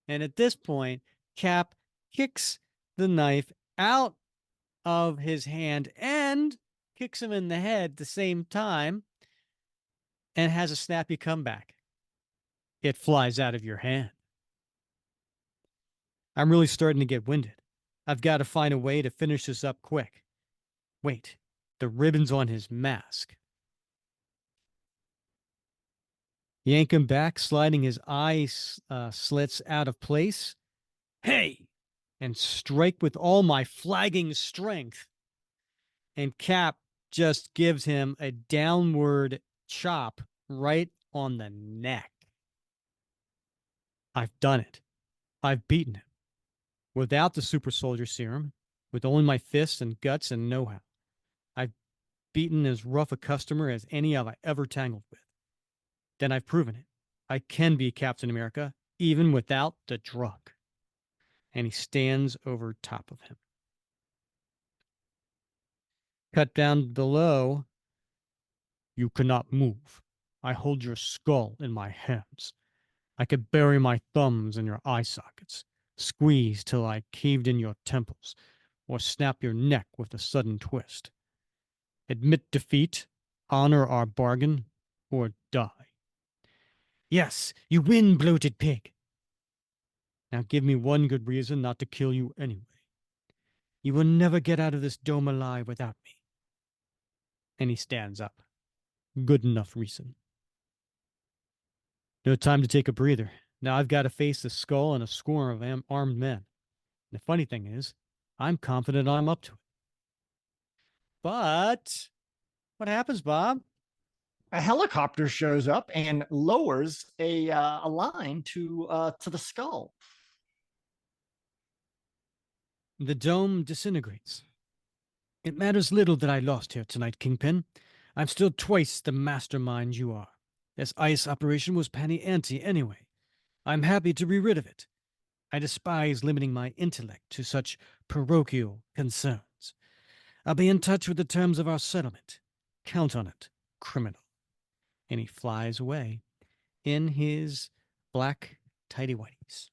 And at this point, Cap kicks the knife out of his hand and kicks him in the head at the same time and has a snappy comeback. It flies out of your hand. I'm really starting to get winded. I've got to find a way to finish this up quick. Wait, the ribbon's on his mask. Yank him back, sliding his eye slits out of place. Hey! And strike with all my flagging strength. And Cap just gives him a downward chop right on the neck. I've done it. I've beaten him. Without the Super Soldier Serum, with only my fists and guts and know-how, I've beaten as rough a customer as any I've ever tangled with. Then I've proven it. I can be Captain America, even without the drug. And he stands over top of him. Cut down below, you cannot move. I hold your skull in my hands. I could bury my thumbs in your eye sockets, squeeze till I caved in your temples, or snap your neck with a sudden twist. Admit defeat, honor our bargain, or die. Yes, you win, bloated pig. Now give me one good reason not to kill you anyway. You will never get out of this dome alive without me. And he stands up. Good enough reason. No time to take a breather. Now I've got to face the skull and a swarm of armed men. And the funny thing is, I'm confident I'm up to it. But what happens, Bob? A helicopter shows up and lowers a line to the skull. The dome disintegrates. It matters little that I lost here tonight, Kingpin. I'm still twice the mastermind you are. This ice operation was penny ante anyway. I'm happy to be rid of it. I despise limiting my intellect to such parochial concerns. I'll be in touch with the terms of our settlement. Count on it, criminal. And he flies away in his black tighty whities.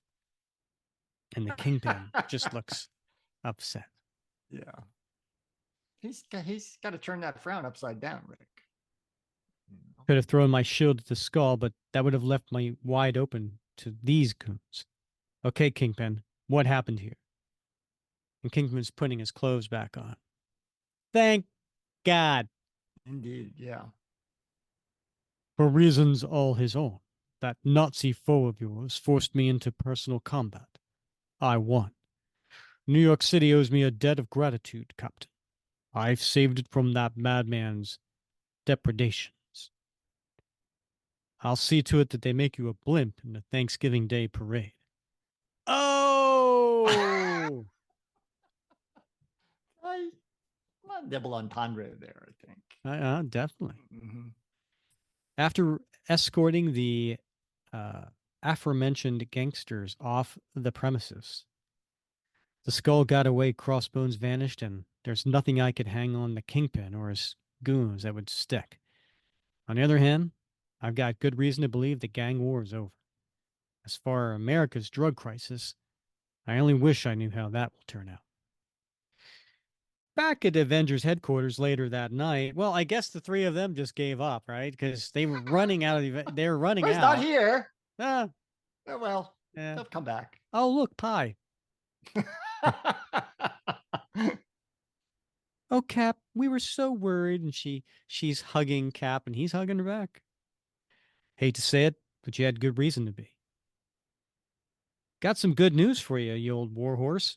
And the Kingpin just looks upset. Yeah. He's got to turn that frown upside down, Rick. Could have thrown my shield at the skull, but that would have left me wide open to these goons. Okay, Kingpin, what happened here? And Kingpin's putting his clothes back on. Thank God. Indeed, yeah. For reasons all his own, that Nazi foe of yours forced me into personal combat. I won. New York City owes me a debt of gratitude, Captain. I've saved it from that madman's depredations. I'll see to it that they make you a blimp in the Thanksgiving Day parade. Oh! I double entendre there, I think. Definitely. Mm-hmm. After escorting the aforementioned gangsters off the premises, the skull got away, Crossbones vanished, and there's nothing I could hang on the Kingpin or his goons that would stick. On the other hand, I've got good reason to believe the gang war is over. As far as America's drug crisis, I only wish I knew how that will turn out. Back at Avengers headquarters later that night, well, I guess the three of them just gave up, right? Because they were running out of the event. They were running Well, he's out. not here. Ah, Oh, well, yeah. he'll come back. Oh, look, pie. Oh, Cap, we were so worried. And she's hugging Cap and he's hugging her back. Hate to say it, but you had good reason to be. Got some good news for you, you old warhorse.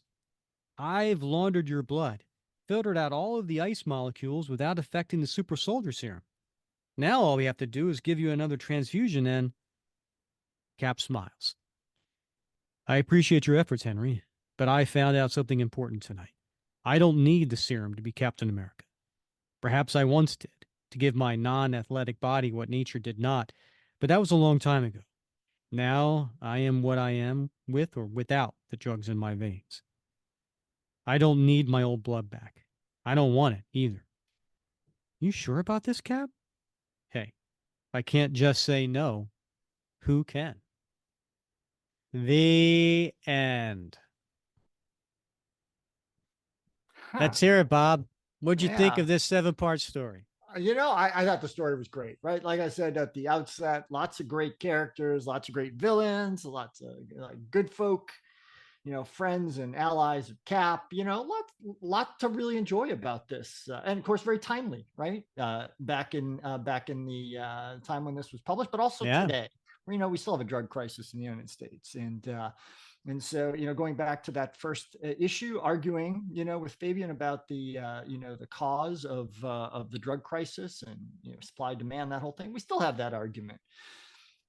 I've laundered your blood, filtered out all of the ice molecules without affecting the Super Soldier Serum. Now all we have to do is give you another transfusion and... Cap smiles. I appreciate your efforts, Henry, but I found out something important tonight. I don't need the serum to be Captain America. Perhaps I once did, to give my non-athletic body what nature did not, but that was a long time ago. Now I am what I am with or without the drugs in my veins. I don't need my old blood back. I don't want it either. You sure about this, Cap? Hey, if I can't just say no, who can? The end. Let's hear it, Bob. What'd you think of this 7-part story? I thought the story was great, right? Like I said at the outset, lots of great characters, lots of great villains, lots of good folk, friends and allies of Cap, lot to really enjoy about this. And of course, very timely, right? Back in the time when this was published, but also today, where, we still have a drug crisis in the United States. And so, going back to that first issue, arguing, with Fabian about the cause of the drug crisis and, supply demand, that whole thing, we still have that argument.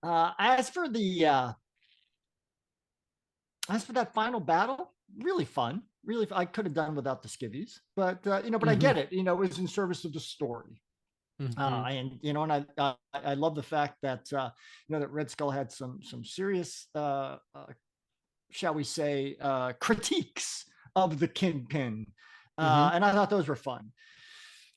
As for that final battle, really fun. Really, I could have done without the skivvies, but but I Hmm. get it. It was in service of the story. Hmm. And and I love the fact that that Red Skull had some serious shall we say critiques of the Kingpin, Hmm. and I thought those were fun.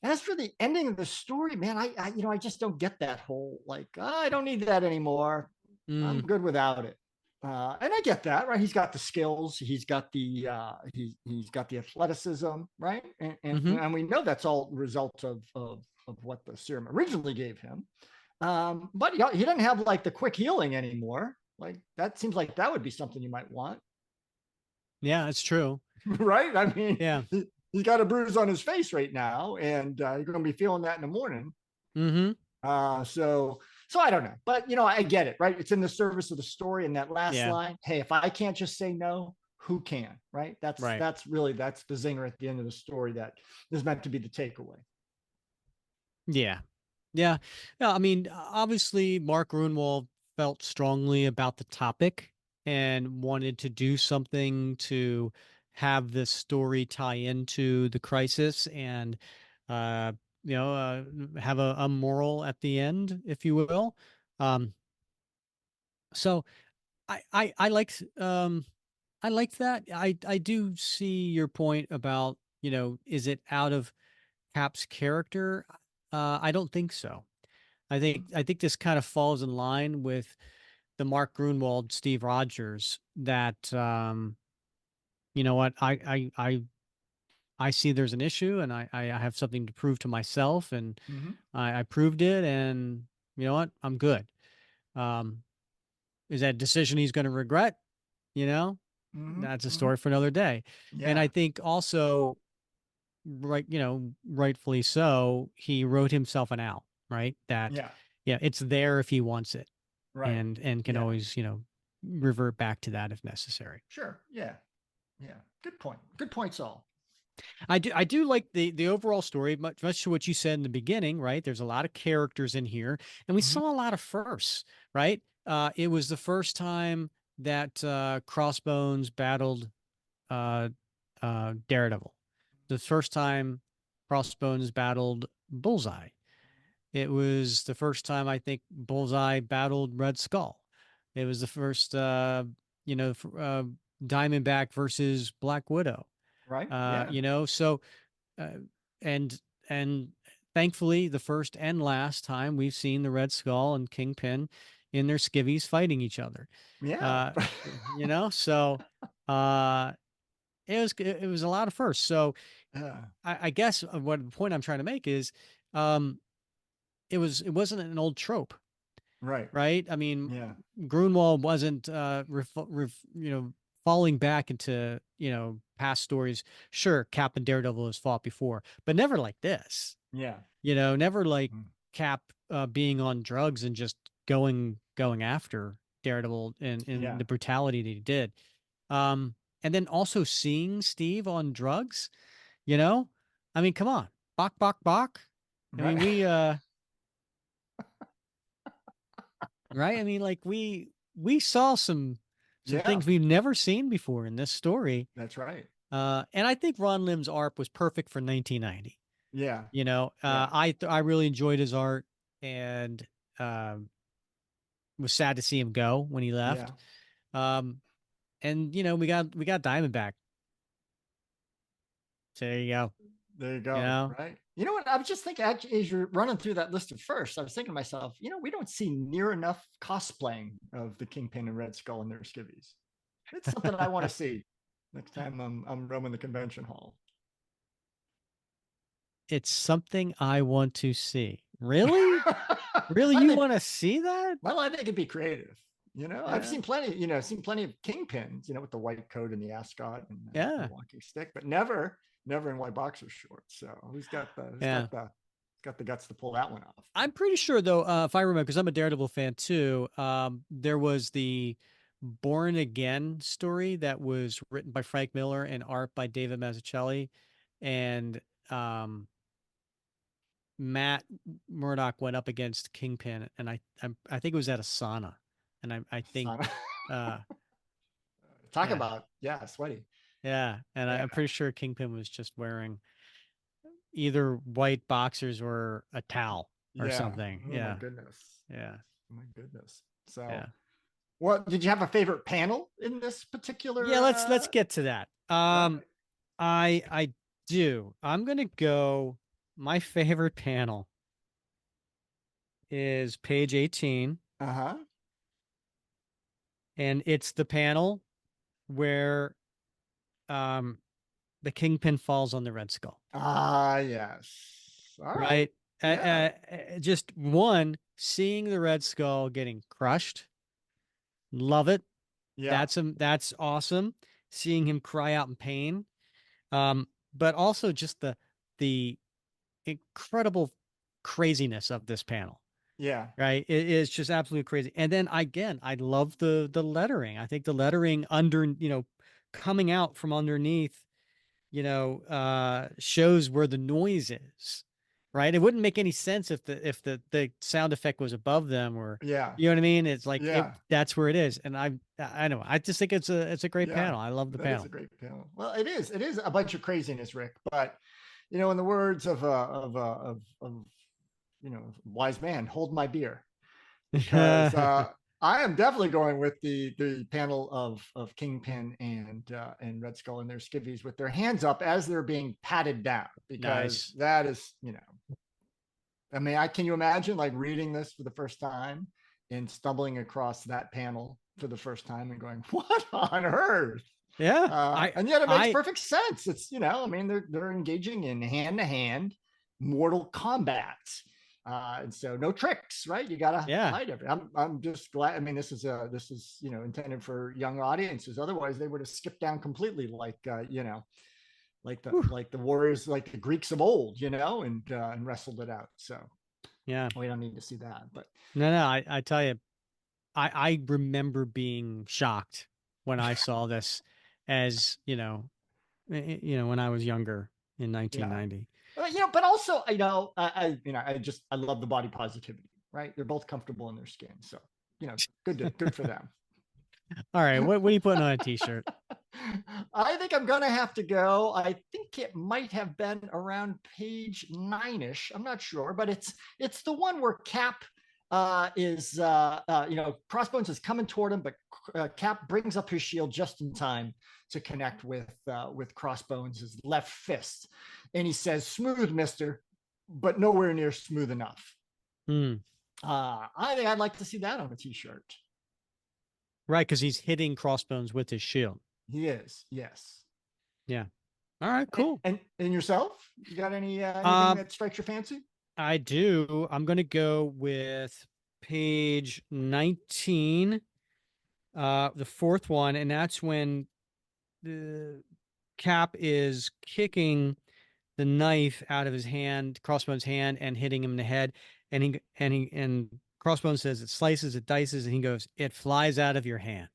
As for the ending of the story, man, I just don't get that whole like, "Oh, I don't need that anymore. I'm Mm. good without it." And I get that, right? He's got the skills, he's got the athleticism, right? Hmm. And we know that's all result of what the serum originally gave him. But he doesn't have like the quick healing anymore. Like that seems like that would be something you might want, Yeah, it's true. right? I mean, Yeah. he's got a bruise on his face right now, and you're going to be feeling that in the morning. Hmm. So I don't know, but I get it, right? It's in the service of the story. And that last Yeah. line, hey, if I can't just say no, who can, right? That's Right. that's really that's the zinger at the end of the story that is meant to be the takeaway. Yeah. Yeah. Yeah. I mean, obviously, Mark Gruenwald felt strongly about the topic and wanted to do something to have this story tie into the crisis and, uh, have a moral at the end, if you will. Um, so I liked I liked that. I do see your point about, is it out of Cap's character? I don't think so. I think this kind of falls in line with the Mark Grunwald, Steve Rogers. That you know what I see there's an issue, and I have something to prove to myself, and Mm-hmm. I proved it, and you know what, I'm good. Um, is that a decision he's going to regret? You know, Mm-hmm. that's a Mm-hmm. story for another day. And I Yeah. think also, rightfully so, he wrote himself an out, right? That Yeah. yeah, it's there if he wants it, Right. and can Yeah. always, revert back to that if necessary. Sure. Yeah. Yeah. Good point. Good point, Saul. I do like the overall story, much to what you said in the beginning, right? There's a lot of characters in here, and we Mm-hmm. saw a lot of firsts, right? It was the first time that Crossbones battled uh, Daredevil. The first time Crossbones battled Bullseye. It was the first time I think Bullseye battled Red Skull. It was the first, Diamondback versus Black Widow. Right. Yeah. So uh, and and thankfully, the first and last time we've seen the Red Skull and Kingpin in their skivvies fighting each other. Yeah. Uh, so uh, it was a lot of firsts. So Yeah. I guess what the point I'm trying to make is, um, it wasn't an old trope, Right. right? I mean, Yeah. Grunwald wasn't falling back into past stories. Sure, Cap and Daredevil has fought before, but never like this. Yeah. Never like Mm. Cap being on drugs and just going after Daredevil in Yeah. the brutality that he did. And then also seeing Steve on drugs, you know, I mean, come on, bok bok bok. I mean, Right. we right? I mean, like we saw some Yeah. things we've never seen before in this story. That's right. And I think Ron Lim's art was perfect for 1990. Yeah. Yeah. I really enjoyed his art, and um, was sad to see him go when he left. Yeah. Um, and we got Diamondback. So there you go. There you You go. know, Right. You know what? I was just thinking, actually, as you're running through that list of first, I was thinking to myself, we don't see near enough cosplaying of the Kingpin and Red Skull in their skivvies. It's something I want to see next time I'm roaming the convention hall. it's something I want to see. Really, really, I you think, want to see that? well, I think it'd be creative. I've Yeah, seen plenty of Kingpins, with the white coat and the ascot and the yeah, walking stick, but never in white boxer shorts. So yeah. who's got the guts to pull that one off? I'm pretty sure though, if I remember, because I'm a Daredevil fan too. There was the Born Again story that was written by Frank Miller and art by David Mazzucchelli, and um, Matt Murdock went up against Kingpin, and I think it was at a sauna, and I think Son. uh, Talk yeah, about, yeah, sweaty. Yeah, and Yeah. I'm pretty sure Kingpin was just wearing either white boxers or a towel or Yeah. something. Oh my Yeah, goodness. yeah, Oh my goodness. So, yeah. well, did you have a favorite panel in this Yeah, particular? let's get to that. Right. I do. I'm gonna go. My favorite panel is page 18, Uh huh. and it's the panel where um the Kingpin falls on the Red Skull. Ah, yes. All right. Right? Yeah. Just one, seeing the Red Skull getting crushed. Love it. Yeah. That's awesome. Seeing him cry out in pain. But also just the incredible craziness of this panel. Yeah. Right? It is just absolutely crazy. And then again, I love the lettering. I think the lettering under, coming out from underneath, shows where the noise is. Right? It wouldn't make any sense if the sound effect was above them, or Yeah. you know what I mean? It's like it Yeah. that's where it is. And I know. I just think it's a great Yeah. panel. I love the That is a panel. great panel. Well, it is. It is a bunch of craziness, Rick. But in the words of wise man, hold my beer, because I am definitely going with the panel of Kingpin and Red Skull and their skivvies with their hands up as they're being patted down, because Nice. that is, I mean, can you imagine like reading this for the first time and stumbling across that panel for the first time and going, "What on earth?" Yeah. I And yet it makes I perfect sense. It's, I mean, they're engaging in hand to hand mortal combat. And so no tricks, right? You gotta yeah. fight every. I'm just glad. I mean, this is intended for young audiences. Otherwise, they would have skipped down completely, like Whew. like the warriors, like the Greeks of old, and wrestled it out. So Yeah. we don't need to see that. But No, I tell you, I remember being shocked when I saw this as, when I was younger in yeah, 1990. but also, I love the body positivity, right? They're both comfortable in their skin, so good for them. All right, what are you putting on a t-shirt? I think I'm gonna have to go. I think it might have been around page 9ish. I'm not sure, but it's the one where Cap is Crossbones is coming toward him, but Cap brings up his shield just in time to connect with Crossbones' left fist, and he says, "Smooth, Mister, but nowhere near smooth enough." Hmm. I think I'd like to see that on a t-shirt. Right, because he's hitting Crossbones with his shield. He is, yes. Yeah. All right, cool. And yourself, you got anything Um, that strikes your fancy? I do. I'm gonna go with page 19, the fourth one, and that's when the Cap is kicking the knife out of his hand, Crossbones' hand, and hitting him in the head. And Crossbones says it slices, it dices, and he goes, "It flies out of your hand."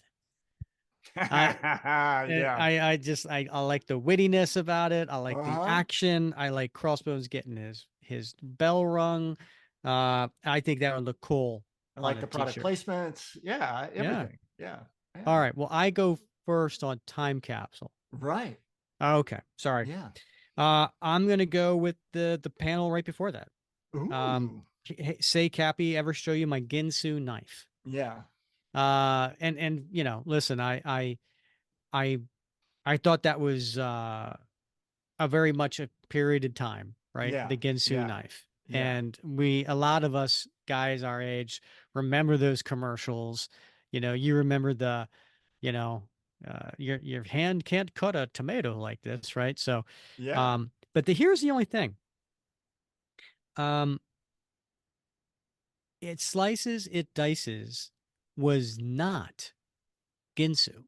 I Yeah. I like the wittiness about it. I like the Uh-huh. action. I like Crossbones getting his bell rung. I think that would look cool I on like a the product t-shirt. placements. Yeah, Yeah. everything. Yeah. All Yeah. right. Well, I go first on time capsule. Right. Okay. Sorry. Yeah. I'm gonna go with the panel right before that. Um, Ooh. say Cappy, ever show you my Ginsu knife? Yeah. And listen, I I thought that was a very much a period of time, right? Yeah. The Ginsu Yeah. knife. Yeah. And a lot of us guys our age remember those commercials. You remember you know, your hand can't cut a tomato like this, right? So, Yeah. but here's the only thing. Um, it slices, it dices was not Ginsu.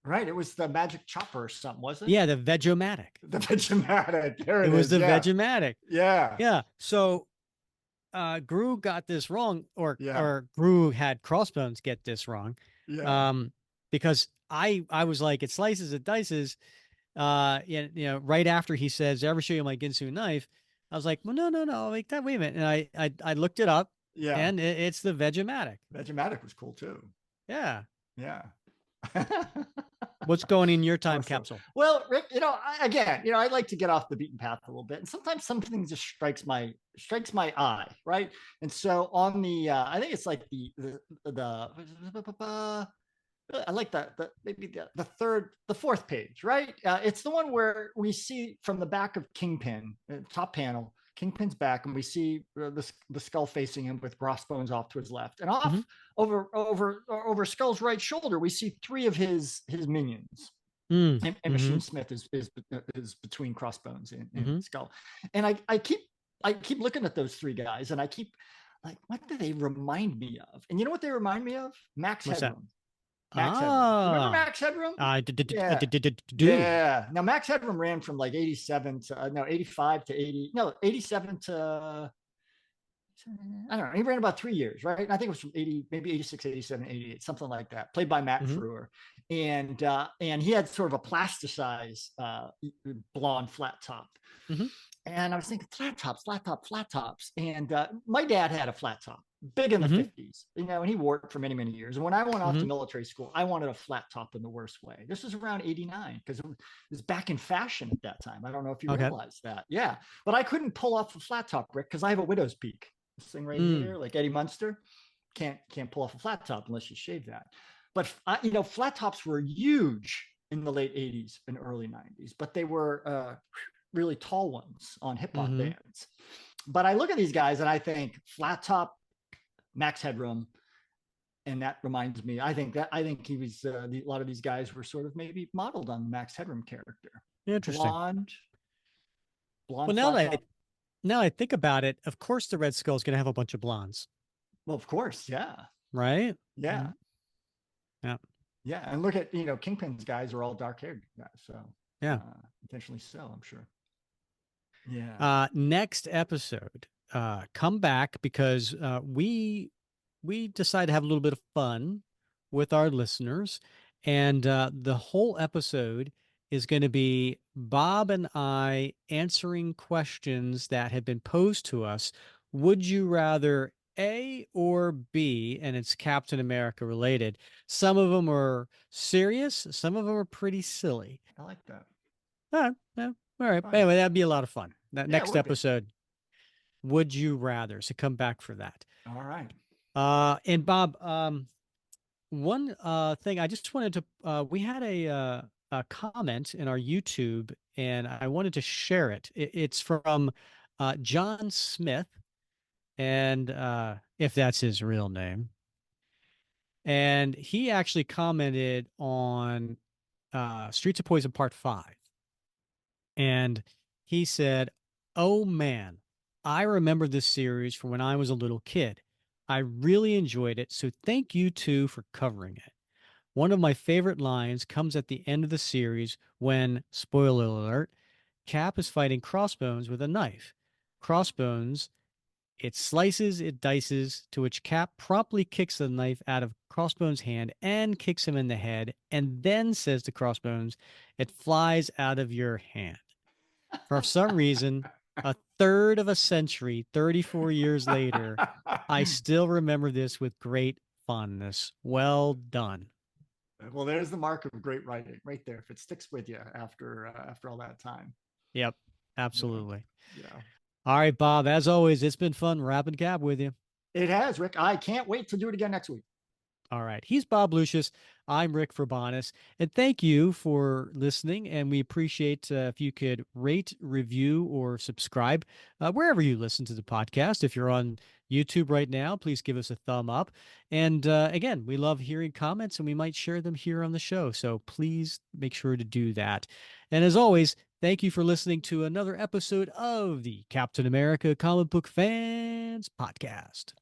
Right. It was the magic chopper or something, wasn't it? Yeah, the Vegematic. The Vegematic. There It it was is. the Yeah. Vegematic. Yeah. Yeah. So Gru got this wrong, or Yeah. Gru had Crossbones get this wrong, Yeah. um, because I was like, it slices, it dices, right after he says, "Ever show you my Ginsu knife?" I was like, well, no, like that. Wait a minute, and I looked it up, Yeah. and it's the Vegematic. Vegematic was cool too. Yeah, Yeah. What's going in your time Awesome. capsule? Well, Rick, again, I like to get off the beaten path a little bit, and sometimes something just strikes my eye, right? And so on the, I think it's like the I like the maybe the fourth page, right? It's the one where we see from the back of Kingpin, top panel, Kingpin's back, and we see the skull facing him with Crossbones off to his left, and Mm-hmm. off over Skull's right shoulder, we see three of his minions. And Mm-hmm. Machine Smith is between Crossbones and Mm-hmm. Skull, and I keep looking at those three guys, and I keep like, what do they remind me of? And you know what they remind me of? Max What's that? Headroom. Max Headroom. Remember Ah, Max Headroom? I Yeah. do. Yeah. Now Max Headroom ran from like 87 to no 85 to 80, no 87 to I don't know. He ran about 3 years, right? And I think it was from 80, maybe 86, 87, 88, something like that. Played by Matt Mm-hmm. Frewer, and he had sort of a plasticized blonde flat top. Mm-hmm. And I was thinking flat tops, flat top, flat tops. And my dad had a flat top, big in the Mm-hmm. 50s, and he wore it for many, many years. And when I went off Mm-hmm. to military school, I wanted a flat top in the worst way. This was around 89 because it was back in fashion at that time. I don't know if you Okay. realize that. Yeah. But I couldn't pull off a flat top, Rick, because I have a widow's peak. This thing right Mm. here, like Eddie Munster, can't pull off a flat top unless you shave that. But flat tops were huge in the late 80s and early 90s, but they were really tall ones on hip hop Mm-hmm. bands. But I look at these guys and I think flat top, Max Headroom, and that reminds me. I think he was a lot of these guys were sort of maybe modeled on the Max Headroom character. Interesting. Blonde, Well, blonde flat top. now I think about it, of course the Red Skull is going to have a bunch of blondes, Well, of course, yeah, right? yeah, Mm. Yeah. yeah. And look at Kingpin's guys are all dark haired guys, so Yeah. intentionally so, I'm sure. Yeah. Next episode, come back because we decided to have a little bit of fun with our listeners, and the whole episode is going to be Bob and I answering questions that have been posed to us. Would you rather A or B? And it's Captain America related. Some of them are serious, some of them are pretty silly. I like that. All right. Yeah. All right. Fun. Anyway, that'd be a lot of fun. That Yeah, it next will be. episode, would you rather? So come back for that. All right. And Bob, one thing I just wanted to we had a comment in our YouTube and I wanted to share it. It's from John Smith, and if that's his real name. And he actually commented on Streets of Poison Part 5. And he said, "Oh man, I remember this series from when I was a little kid. I really enjoyed it, so thank you too for covering it. One of my favorite lines comes at the end of the series when, spoiler alert, Cap is fighting Crossbones with a knife. Crossbones, it slices, it dices, to which Cap promptly kicks the knife out of Crossbones' hand and kicks him in the head, and then says to Crossbones, 'It flies out of your hand.' For some reason, a third of a century, 34 years later, I still remember this with great fondness. Well done." Well, there's the mark of great writing right there. If it sticks with you after all that time. Yep, Yeah. absolutely. Yeah. All right, Bob, as always, it's been fun wrapping Cap with you. It has, Rick. I can't wait to do it again next week. All right. He's Bob Lucius. I'm Rick Verbonis. And thank you for listening. And we appreciate if you could rate, review, or subscribe wherever you listen to the podcast. If you're on YouTube right now, please give us a thumb up. And again, we love hearing comments and we might share them here on the show. So please make sure to do that. And as always, thank you for listening to another episode of the Captain America Comic Book Fans Podcast.